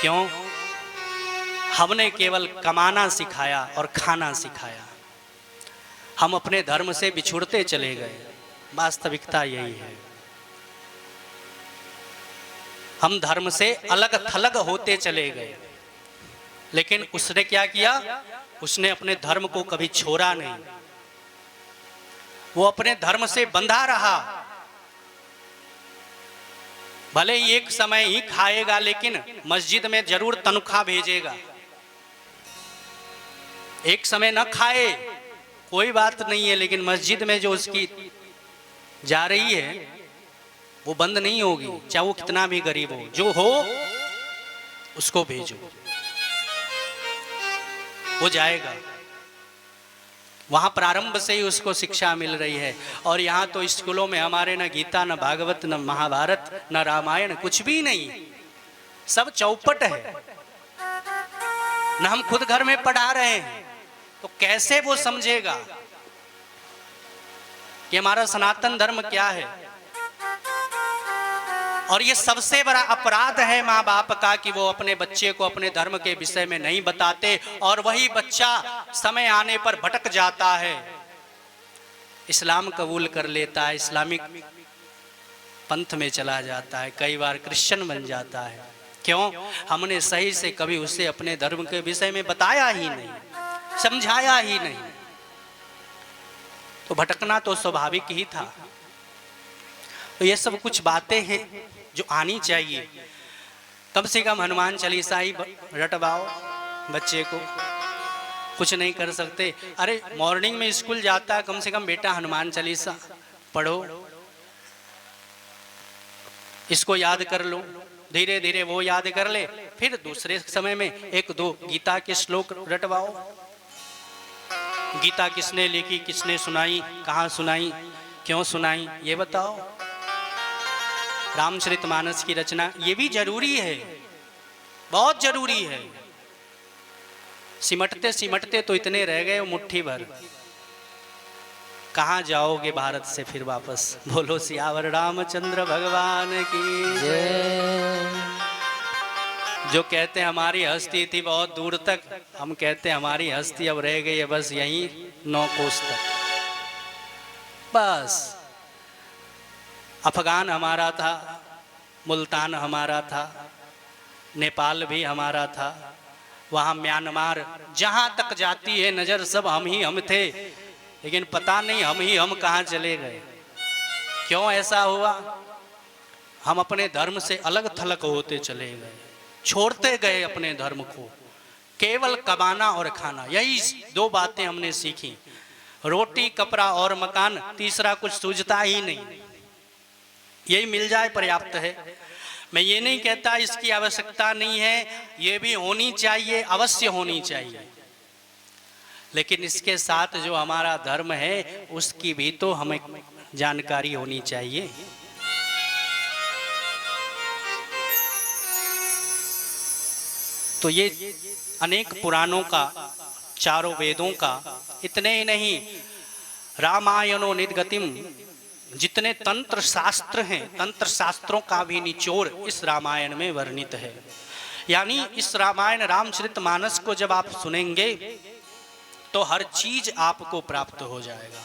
क्यों? हमने केवल कमाना सिखाया और खाना सिखाया, हम अपने धर्म से बिछुड़ते चले गए। वास्तविकता यही है, हम धर्म से अलग थलग होते चले गए। लेकिन उसने क्या किया? उसने अपने धर्म को कभी छोड़ा नहीं, वो अपने धर्म से बंधा रहा। भले ही एक समय ही खाएगा, लेकिन मस्जिद में जरूर तनख्वाह भेजेगा। एक समय न खाए कोई बात नहीं है, लेकिन मस्जिद में जो उसकी जा रही है वो बंद नहीं होगी, चाहे वो कितना भी गरीब हो, जो हो उसको भेजो, वो जाएगा। वहाँ प्रारंभ से ही उसको शिक्षा मिल रही है। और यहाँ तो स्कूलों में हमारे न गीता, न भागवत, न महाभारत, न रामायण, कुछ भी नहीं, सब चौपट है। न हम खुद घर में पढ़ा रहे हैं, तो कैसे वो समझेगा कि हमारा सनातन धर्म क्या है? और ये सबसे बड़ा अपराध है माँ बाप का कि वो अपने बच्चे को अपने धर्म के विषय में नहीं बताते और वही बच्चा समय आने पर भटक जाता है, इस्लाम कबूल कर लेता है, इस्लामिक पंथ में चला जाता है, कई बार क्रिश्चियन बन जाता है। क्यों? हमने सही से कभी उसे अपने धर्म के विषय में बताया ही नहीं, समझाया ही नहीं, तो भटकना तो स्वाभाविक ही था। तो ये सब कुछ बातें हैं जो आनी चाहिए। कम से कम हनुमान चालीसा ही रटवाओ बच्चे को, कुछ नहीं कर सकते। अरे मॉर्निंग में स्कूल जाता है, कम से कम बेटा हनुमान चालीसा पढ़ो, इसको याद कर लो, धीरे धीरे वो याद कर ले, फिर दूसरे समय में एक दो गीता के श्लोक रटवाओ। गीता किसने लिखी, किसने सुनाई, कहाँ सुनाई, क्यों सुनाई, ये बताओ। रामचरितमानस की रचना ये भी जरूरी है, बहुत जरूरी है। सिमटते सिमटते तो इतने रह गए मुट्ठी भर, कहाँ जाओगे भारत से फिर वापस। बोलो सियावर रामचंद्र भगवान की जय। जो कहते हैं हमारी हस्ती थी बहुत दूर तक, हम कहते हैं हमारी हस्ती अब रह गई है बस यहीं 9 कोस तक। बस अफगान हमारा था, मुल्तान हमारा था, नेपाल भी हमारा था, वहाँ म्यांमार, जहाँ तक जाती है नज़र सब हम ही हम थे। लेकिन पता नहीं हम ही हम कहाँ चले गए, क्यों ऐसा हुआ? हम अपने धर्म से अलग थलग होते चले गए, छोड़ते गए अपने धर्म को। केवल कमाना और खाना, यही 2 बातें हमने सीखी, रोटी कपड़ा और मकान, तीसरा कुछ सूझता ही नहीं। यही मिल जाए पर्याप्त है। मैं ये नहीं कहता इसकी आवश्यकता नहीं है, ये भी होनी चाहिए, अवश्य होनी चाहिए, लेकिन इसके साथ जो हमारा धर्म है उसकी भी तो हमें जानकारी होनी चाहिए। तो ये अनेक पुराणों का, चारों वेदों का, इतने ही नहीं, रामायणो निदगतिम, जितने तंत्र शास्त्र हैं, तंत्र शास्त्रों का भी निचोड़ इस रामायण में वर्णित है। यानी इस रामायण रामचरितमानस को जब आप सुनेंगे तो हर चीज आपको प्राप्त हो जाएगा।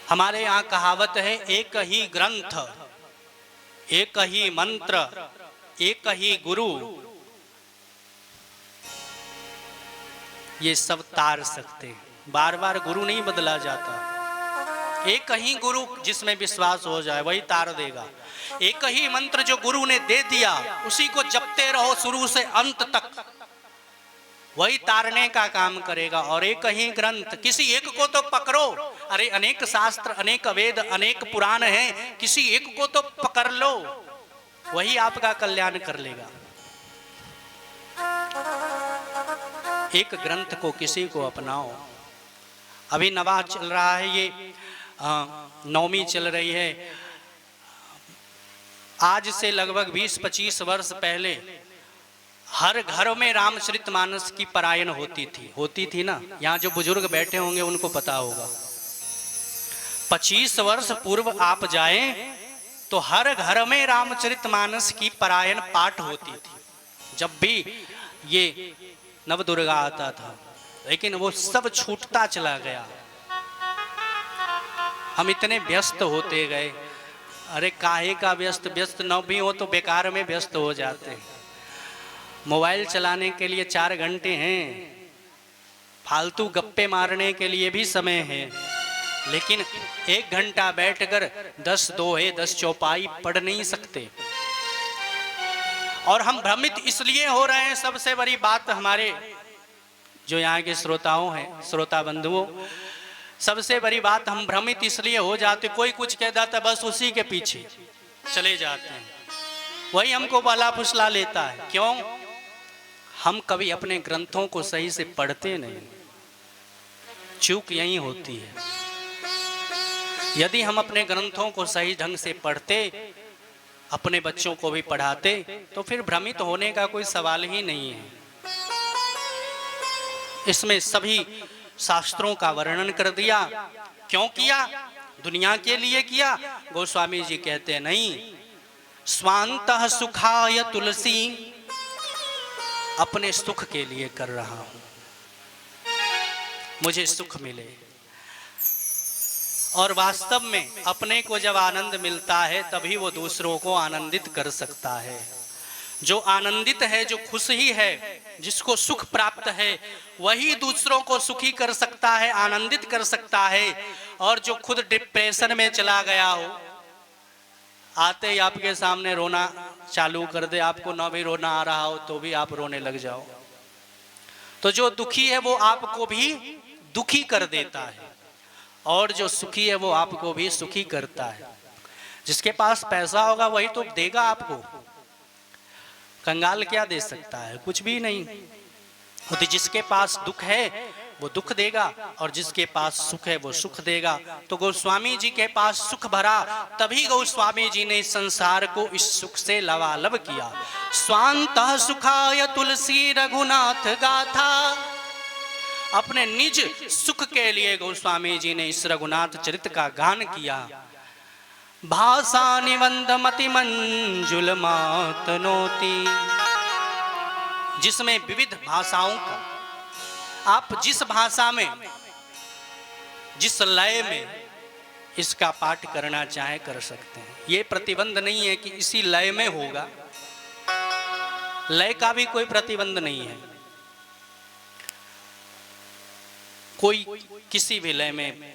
हमारे यहाँ कहावत है, एक ही ग्रंथ, एक ही मंत्र, एक ही गुरु, ये सब तार सकते हैं। बार बार गुरु नहीं बदला जाता, एक ही गुरु जिसमें विश्वास हो जाए वही तार देगा। एक ही मंत्र जो गुरु ने दे दिया उसी को जपते रहो शुरू से अंत तक, वही तारने का काम करेगा। और एक ही ग्रंथ, किसी एक को तो पकड़ो। अरे अनेक शास्त्र, अनेक वेद, अनेक पुराण हैं, किसी एक को तो पकड़ लो, वही आपका कल्याण कर लेगा। एक ग्रंथ को, किसी को अपनाओ। अभी नवा चल रहा है, ये नवमी चल रही है। आज से लगभग 20-25 वर्ष पहले हर घर में रामचरितमानस की पारायण होती थी ना। यहाँ जो बुजुर्ग बैठे होंगे उनको पता होगा। 25 वर्ष पूर्व आप जाएं तो हर घर में रामचरितमानस की पारायण पाठ होती थी, जब भी ये नवदुर्गा आता था। लेकिन वो सब छूटता चला गया, हम इतने व्यस्त होते गए। अरे काहे का व्यस्त, व्यस्त न भी हो तो बेकार में व्यस्त हो जाते हैं। मोबाइल चलाने के लिए 4 घंटे हैं, फालतू गप्पे मारने के लिए भी समय है, लेकिन 1 घंटा बैठकर 10 दोहे 10 चौपाई पढ़ नहीं सकते। और हम भ्रमित इसलिए हो रहे हैं, सबसे बड़ी बात हमारे जो यहाँ के श्रोताओं हैं, श्रोता बंधुओं, सबसे बड़ी बात हम भ्रमित इसलिए हो जाते, कोई कुछ कह देता बस उसी के पीछे चले जाते हैं, वही हमको बाला फुसला लेता है। क्यों? हम कभी अपने ग्रंथों को सही से पढ़ते नहीं, चूक यही होती है। यदि हम अपने ग्रंथों को सही ढंग से पढ़ते, अपने बच्चों को भी पढ़ाते, तो फिर भ्रमित होने का कोई सवाल ही नहीं है। इसमें सभी शास्त्रों का वर्णन कर दिया। क्यों किया? दुनिया के लिए किया? गोस्वामी जी कहते हैं नहीं, स्वांतः सुखाय तुलसी, अपने सुख के लिए कर रहा हूं, मुझे सुख मिले। और वास्तव में अपने को जब आनंद मिलता है तभी वो दूसरों को आनंदित कर सकता है। जो आनंदित है, जो खुश ही है, जिसको सुख प्राप्त है, वही दूसरों को सुखी कर सकता है, आनंदित कर सकता है। और जो खुद डिप्रेशन में चला गया हो, आते ही आपके सामने रोना चालू कर दे, आपको ना भी रोना आ रहा हो तो भी आप रोने लग जाओ, तो जो दुखी है वो आपको भी दुखी कर देता है, और जो सुखी है वो आपको भी सुखी करता है। जिसके पास पैसा होगा वही तो देगा आपको, कंगाल क्या दे सकता है? कुछ भी नहीं। तो जिसके पास दुख है वो दुख देगा, और जिसके पास सुख है वो सुख देगा। तो गोस्वामी जी के पास सुख भरा, तभी गोस्वामी जी ने संसार को इस सुख से लबालब किया। स्वांतः सुखाय तुलसी रघुनाथ गाथा, अपने निज सुख के लिए गोस्वामी जी ने इस रघुनाथ चरित्र का गान किया। भाषा निबंध मति मंजुल मातनोती, जिसमें विविध भाषाओं का, आप जिस भाषा में, जिस लय में इसका पाठ करना चाहे कर सकते हैं। ये प्रतिबंध नहीं है कि इसी लय में होगा, लय का भी कोई प्रतिबंध नहीं है। कोई किसी भी लय में,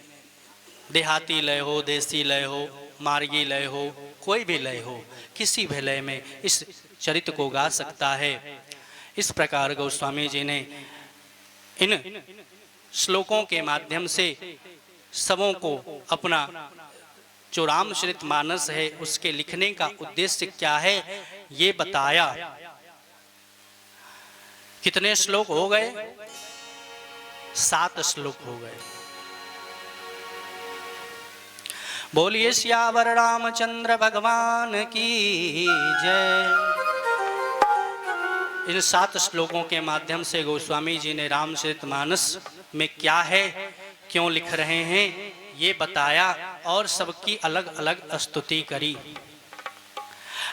देहाती लय हो, देसी लय हो, मार्गी लय हो, कोई भी लय हो, किसी भी लय में इस चरित्र को गा सकता है। इस प्रकार गोस्वामी जी ने इन श्लोकों के माध्यम से सबों को अपना जो रामचरितमानस है उसके लिखने का उद्देश्य क्या है ये बताया। कितने श्लोक हो गए? 7 श्लोक हो गए। बोलिए सियावर रामचंद्र भगवान की जय। इन 7 श्लोकों के माध्यम से गोस्वामी जी ने रामचरितमानस में क्या है, क्यों लिख रहे हैं, ये बताया और सबकी अलग अलग स्तुति करी।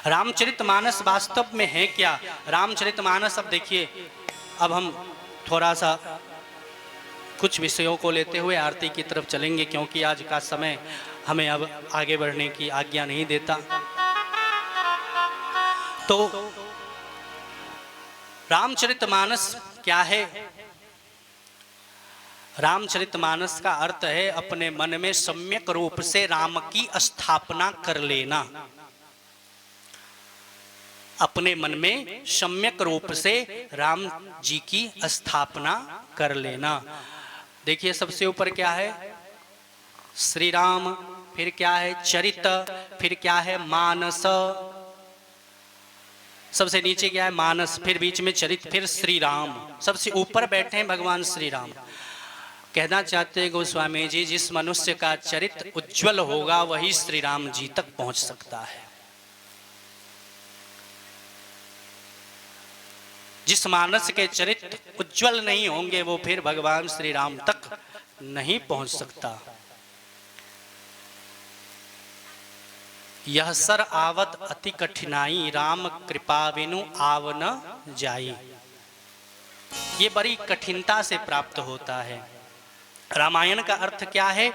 रामचरितमानस वास्तव में है क्या? रामचरितमानस, अब देखिए, अब हम थोड़ा सा कुछ विषयों को लेते हुए आरती की तरफ चलेंगे, क्योंकि आज का समय हमें अब आगे बढ़ने की आज्ञा नहीं देता। तो रामचरितमानस क्या है? रामचरितमानस का अर्थ है अपने मन में सम्यक रूप से राम की स्थापना कर लेना। अपने मन में सम्यक रूप से राम जी की स्थापना कर लेना। देखिए, सबसे ऊपर क्या है? श्री राम, फिर क्या है? चरित, फिर क्या है? मानस। सबसे नीचे क्या है? मानस, फिर बीच में चरित, फिर श्री राम। सबसे ऊपर बैठे हैं भगवान श्री राम। कहना चाहते हैं गोस्वामी जी, जिस मनुष्य का चरित्र उज्जवल होगा वही श्री राम जी तक पहुंच सकता है। जिस मानस के चरित्र उज्जवल नहीं होंगे वो फिर भगवान श्री राम तक नहीं पहुंच सकता। यह सर आवत अति कठिनाई, राम कृपा बिनु आव न जाई। ये बड़ी कठिनता से प्राप्त होता है। रामायण का अर्थ क्या है?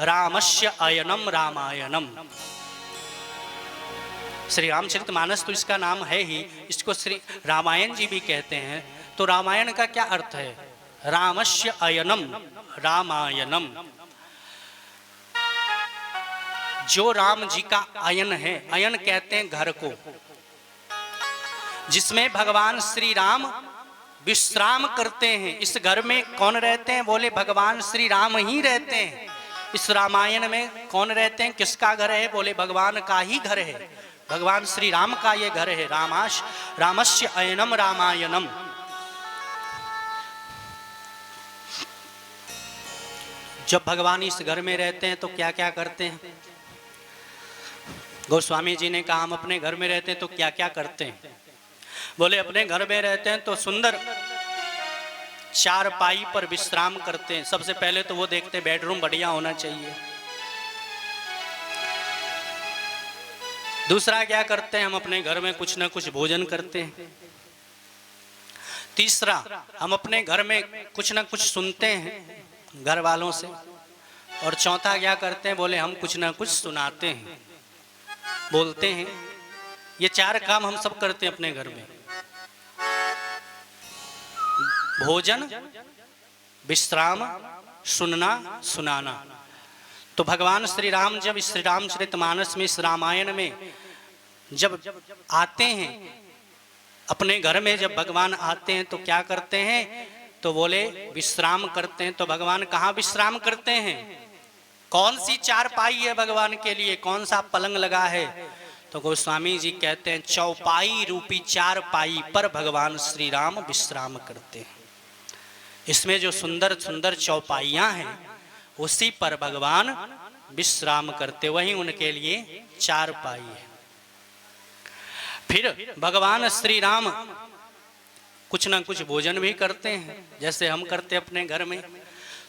रामस्य अयनम रामायणम। श्री रामचरितमानस तो इसका नाम है ही, इसको श्री रामायण जी भी कहते हैं। तो रामायण का क्या अर्थ है? रामस्य अयनम रामायणम। जो राम जी का अयन है, अयन कहते हैं घर को, जिसमें भगवान श्री राम विश्राम करते हैं। इस घर में कौन रहते हैं? बोले भगवान श्री राम ही रहते हैं। इस रामायण में कौन रहते हैं? किसका घर है? बोले भगवान का ही घर है, भगवान श्री राम का ये घर है। रामस्य अयनम रामायणम। जब भगवान इस घर में रहते हैं तो क्या क्या करते हैं? गोस्वामी जी ने कहा हम अपने घर में रहते हैं तो क्या क्या करते हैं? बोले अपने घर में रहते हैं तो सुंदर चारपाई पर विश्राम करते हैं। सबसे पहले तो वो देखते हैं बेडरूम बढ़िया होना चाहिए, दूसरा क्या करते हैं, हम अपने घर में कुछ ना कुछ भोजन करते हैं। तीसरा, हम अपने घर में कुछ ना कुछ सुनते हैं घर वालों से। और चौथा क्या करते हैं, बोले हम कुछ ना कुछ सुनाते हैं, बोलते हैं। ये 4 काम हम सब करते हैं अपने घर में। भोजन, विश्राम, सुनना, सुनाना। तो भगवान श्री राम जब इस श्री रामचरितमानस में, इस रामायण में जब आते हैं अपने घर में, जब भगवान आते हैं तो क्या करते हैं, तो बोले विश्राम करते हैं। तो भगवान कहाँ विश्राम करते हैं, कौन सी चारपाई है भगवान के लिए, कौन सा पलंग लगा है? तो गोस्वामी जी कहते हैं चौपाई रूपी चारपाई पर भगवान श्री राम विश्राम करते हैं। इसमें जो सुंदर सुंदर चौपाइयां हैं उसी पर भगवान विश्राम करते, वही उनके लिए चारपाई है। फिर भगवान श्री राम कुछ ना कुछ भोजन भी करते हैं, जैसे हम करते अपने घर में।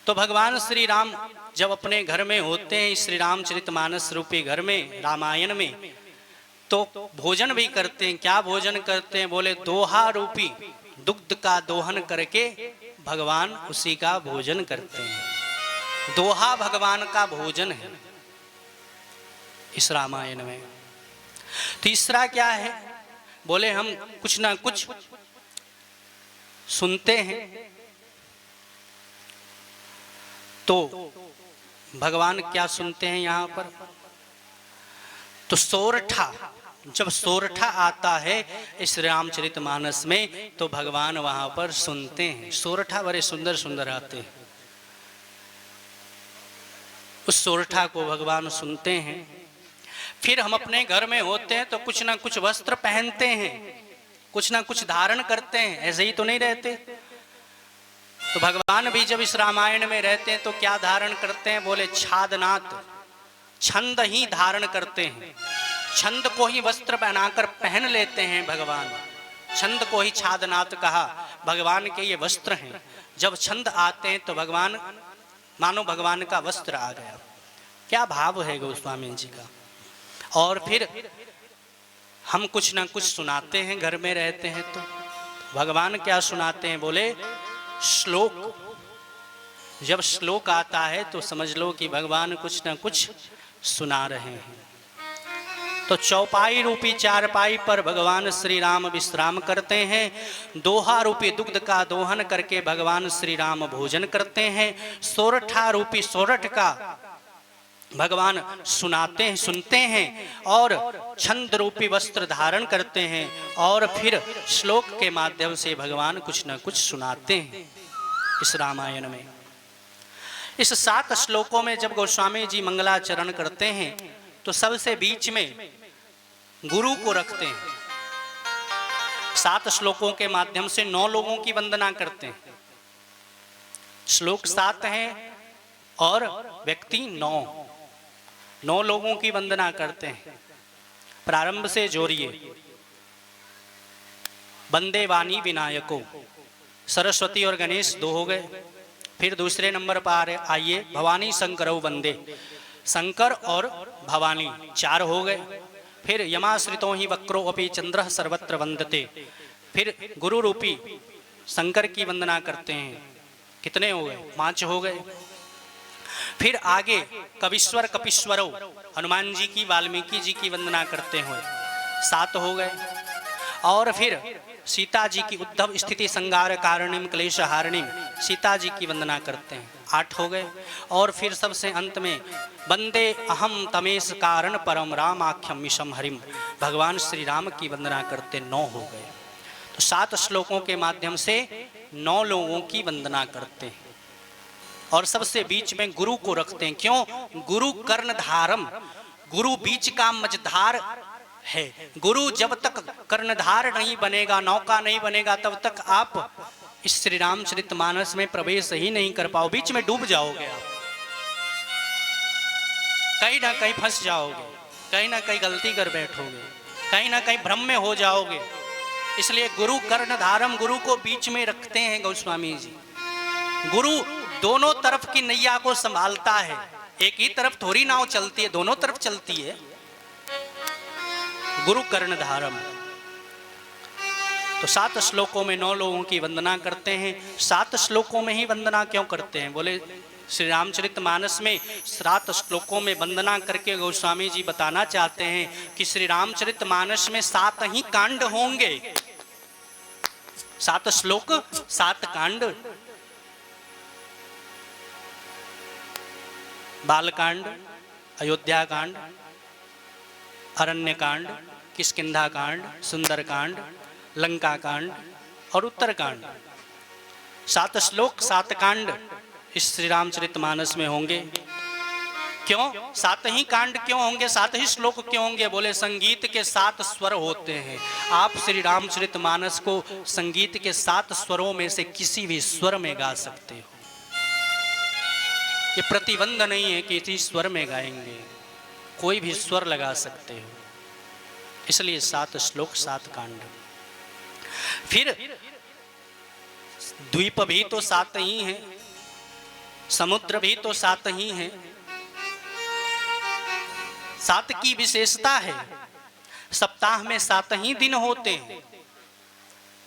तो भगवान श्री राम जब अपने घर में होते हैं, श्री रामचरितमानस रूपी घर में, रामायण में, तो भोजन भी करते हैं। क्या भोजन करते हैं, बोले दोहा रूपी दुग्ध का दोहन करके भगवान उसी का भोजन करते हैं। दोहा भगवान का भोजन है इस रामायण में। तीसरा क्या है, बोले हम कुछ ना कुछ सुनते हैं। तो भगवान क्या सुनते हैं यहाँ पर, तो सोरठा, जब सोरठा आता है इस रामचरितमानस में तो भगवान वहां पर सुनते हैं। सोरठा बड़े सुंदर सुंदर आते हैं, उस सोरठा को भगवान सुनते हैं। फिर हम अपने घर में होते हैं तो कुछ ना कुछ वस्त्र पहनते हैं, कुछ ना कुछ धारण करते हैं, ऐसे ही तो नहीं रहते। तो भगवान भी जब इस रामायण में रहते हैं तो क्या धारण करते हैं, बोले छादनाथ, छंद ही धारण करते हैं। छंद को ही वस्त्र बनाकर पहन लेते हैं भगवान, छंद को ही छादनाथ कहा। भगवान के ये वस्त्र हैं, जब छंद आते हैं तो भगवान मानो भगवान का वस्त्र आ गया। क्या भाव है गोस्वामी जी का। और फिर हम कुछ ना कुछ सुनाते हैं, घर में रहते हैं तो भगवान क्या सुनाते हैं, बोले श्लोक। जब श्लोक आता है तो समझ लो कि भगवान कुछ ना कुछ सुना रहे हैं। तो चौपाई रूपी चारपाई पर भगवान श्री राम विश्राम करते हैं। दोहा रूपी दुग्ध का दोहन करके भगवान श्री राम भोजन करते हैं। सोरठा रूपी सोरठ का भगवान सुनाते हैं, सुनते हैं। और छंद रूपी वस्त्र धारण करते हैं। और फिर श्लोक के माध्यम से भगवान कुछ न कुछ सुनाते हैं इस रामायण में। इस 7 श्लोकों में जब गोस्वामी जी मंगलाचरण करते हैं तो सबसे बीच में गुरु को रखते हैं। 7 श्लोकों के माध्यम से 9 लोगों की वंदना करते हैं। श्लोक 7 हैं और व्यक्ति 9 लोगों की वंदना करते हैं। प्रारंभ से जोड़िए। वंदे वाणी विनायको, सरस्वती और गणेश 2 हो गए। फिर दूसरे नंबर पर आइए, भवानी शंकरौ वंदे, शंकर और भवानी 4 हो गए। फिर यमाश्रितो ही वक्रो अपि चंद्र सर्वत्र वंदते। फिर गुरु रूपी शंकर की वंदना करते हैं। कितने हो गए, 5 हो गए। फिर आगे कविश्वर कपीश्वरो, हनुमान जी की, वाल्मीकि जी की वंदना करते हुए 7 हो गए। और फिर सीता जी की, उद्धव स्थिति संगार कारणिम क्लेश हारणिम, सीता जी की वंदना करते हैं, 8 हो गए। और फिर सबसे अंत में वंदे अहम तमेश कारण परम रामाख्यम मिशम हरिम, भगवान श्री राम की वंदना करते 9 हो गए। तो 7 श्लोकों के माध्यम से 9 लोगों की वंदना करते हैं। और सबसे बीच में गुरु को रखते हैं। क्यों, गुरु कर्णधारम, गुरु बीच का मझधार है। गुरु जब तक कर्णधार नहीं बनेगा, नौका नहीं बनेगा, तब तक आप इस श्री रामचरितमानस में प्रवेश ही नहीं कर पाओ। बीच में डूब जाओगे आप, कहीं ना कहीं फंस जाओगे, कहीं ना कहीं गलती कर बैठोगे, कहीं ना कहीं भ्रम में हो जाओगे। इसलिए गुरु कर्णधारम, गुरु को बीच में रखते हैं गोस्वामी जी। गुरु दोनों तरफ की नैया को संभालता है। एक ही तरफ थोड़ी नाव चलती है, दोनों तरफ चलती है। गुरु कर्ण धारम। तो 7 श्लोकों में 9 लोगों की वंदना करते हैं। 7 श्लोकों में ही वंदना क्यों करते हैं? बोले श्री रामचरितमानस में 7 श्लोकों में वंदना करके गोस्वामी जी बताना चाहते हैं कि श्री रामचरितमानस में 7 ही कांड होंगे। 7 श्लोक 7 कांड। बालकांड, अयोध्या कांड, अरण्य कांड, किष्किंधा कांड, सुंदर कांड, लंका कांड और उत्तर कांड। 7 श्लोक 7 कांड इस श्री रामचरितमानस में होंगे। क्यों 7 ही कांड क्यों होंगे, 7 ही श्लोक क्यों होंगे? बोले संगीत के 7 स्वर होते हैं। आप श्री रामचरितमानस को संगीत के 7 स्वरों में से किसी भी स्वर में गा सकते हो। ये प्रतिबंध नहीं है कि इसी स्वर में गाएंगे, कोई भी स्वर लगा सकते हो। इसलिए 7 श्लोक 7 कांड। फिर द्वीप भी तो 7 ही हैं, समुद्र भी तो 7 ही हैं। 7 की विशेषता है। सप्ताह में 7 ही दिन होते हैं,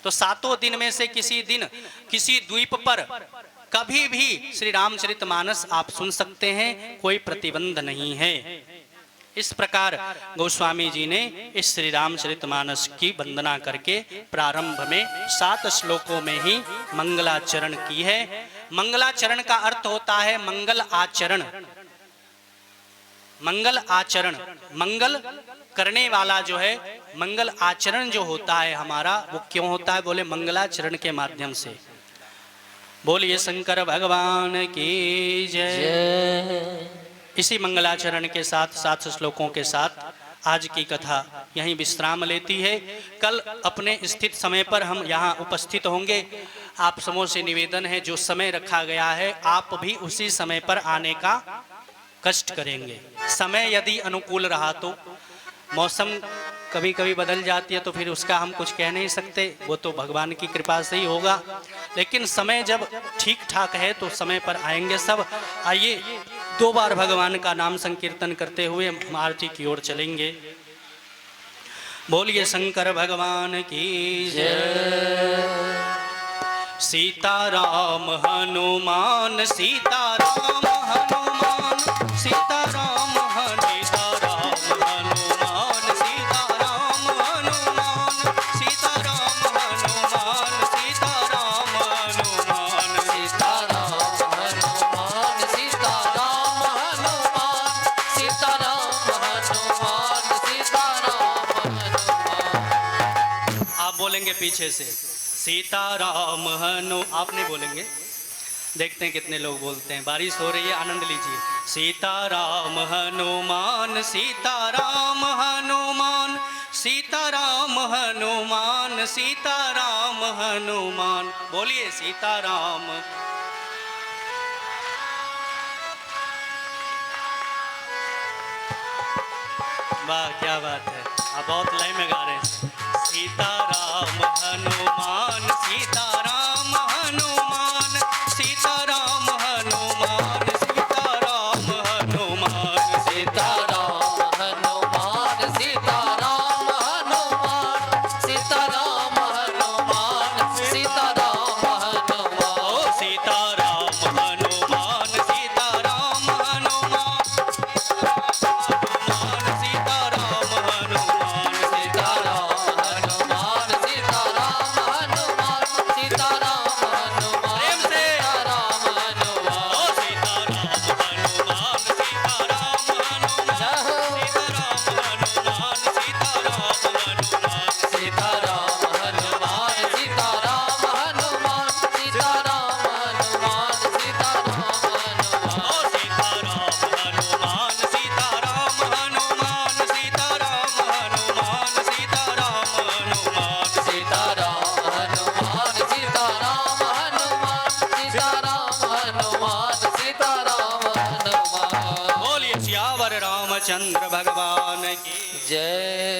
तो 7 दिन में से किसी दिन किसी द्वीप पर कभी भी श्री रामचरितमानस आप सुन सकते हैं, कोई प्रतिबंध नहीं है। इस प्रकार गोस्वामी जी ने इस श्री रामचरितमानस की वंदना करके प्रारंभ में 7 श्लोकों में ही मंगलाचरण की है। मंगलाचरण का अर्थ होता है मंगल आचरण। मंगल आचरण, मंगल करने वाला जो है, मंगल आचरण जो होता है हमारा, वो क्यों होता है? बोले मंगलाचरण के माध्यम से। बोलिए शंकर भगवान की जय। इसी मंगलाचरण के साथ 7 श्लोकों के साथ आज की कथा यहीं विश्राम लेती है। कल अपने स्थित समय पर हम यहाँ उपस्थित होंगे। आप समूह से निवेदन है, जो समय रखा गया है आप भी उसी समय पर आने का कष्ट करेंगे। समय यदि अनुकूल रहा तो, मौसम कभी कभी बदल जाती है तो फिर उसका हम कुछ कह नहीं सकते, वो तो भगवान की कृपा से ही होगा। लेकिन समय जब ठीक ठाक है तो समय पर आएंगे सब। आइए 2 बार भगवान का नाम संकीर्तन करते हुए हम आरती की ओर चलेंगे। बोलिए शंकर भगवान की जय। सीताराम हनुमान, सीताराम हनुमान, सीताराम पीछे से सीताराम हनु, आप नहीं बोलेंगे, देखते हैं कितने लोग बोलते हैं। बारिश हो रही है, आनंद लीजिए। सीताराम हनुमान, सीताराम हनुमान, सीताराम हनुमान, सीताराम हनुमान। बोलिए सीताराम। वाह क्या बात है, आप बहुत लाइन में गा रहे हैं। सीताराम हनुमान, सीताराम हनुमान, सीताराम हनुमान, सीताराम हनुमान, सीताराम हनुमान, सीताराम हनुमान, सीताराम हनुमान, सीताराम हनुमान, सीताराम हनुमान, सीताराम हनुमान, सीताराम हनुमान, चंद्र भगवान की जय।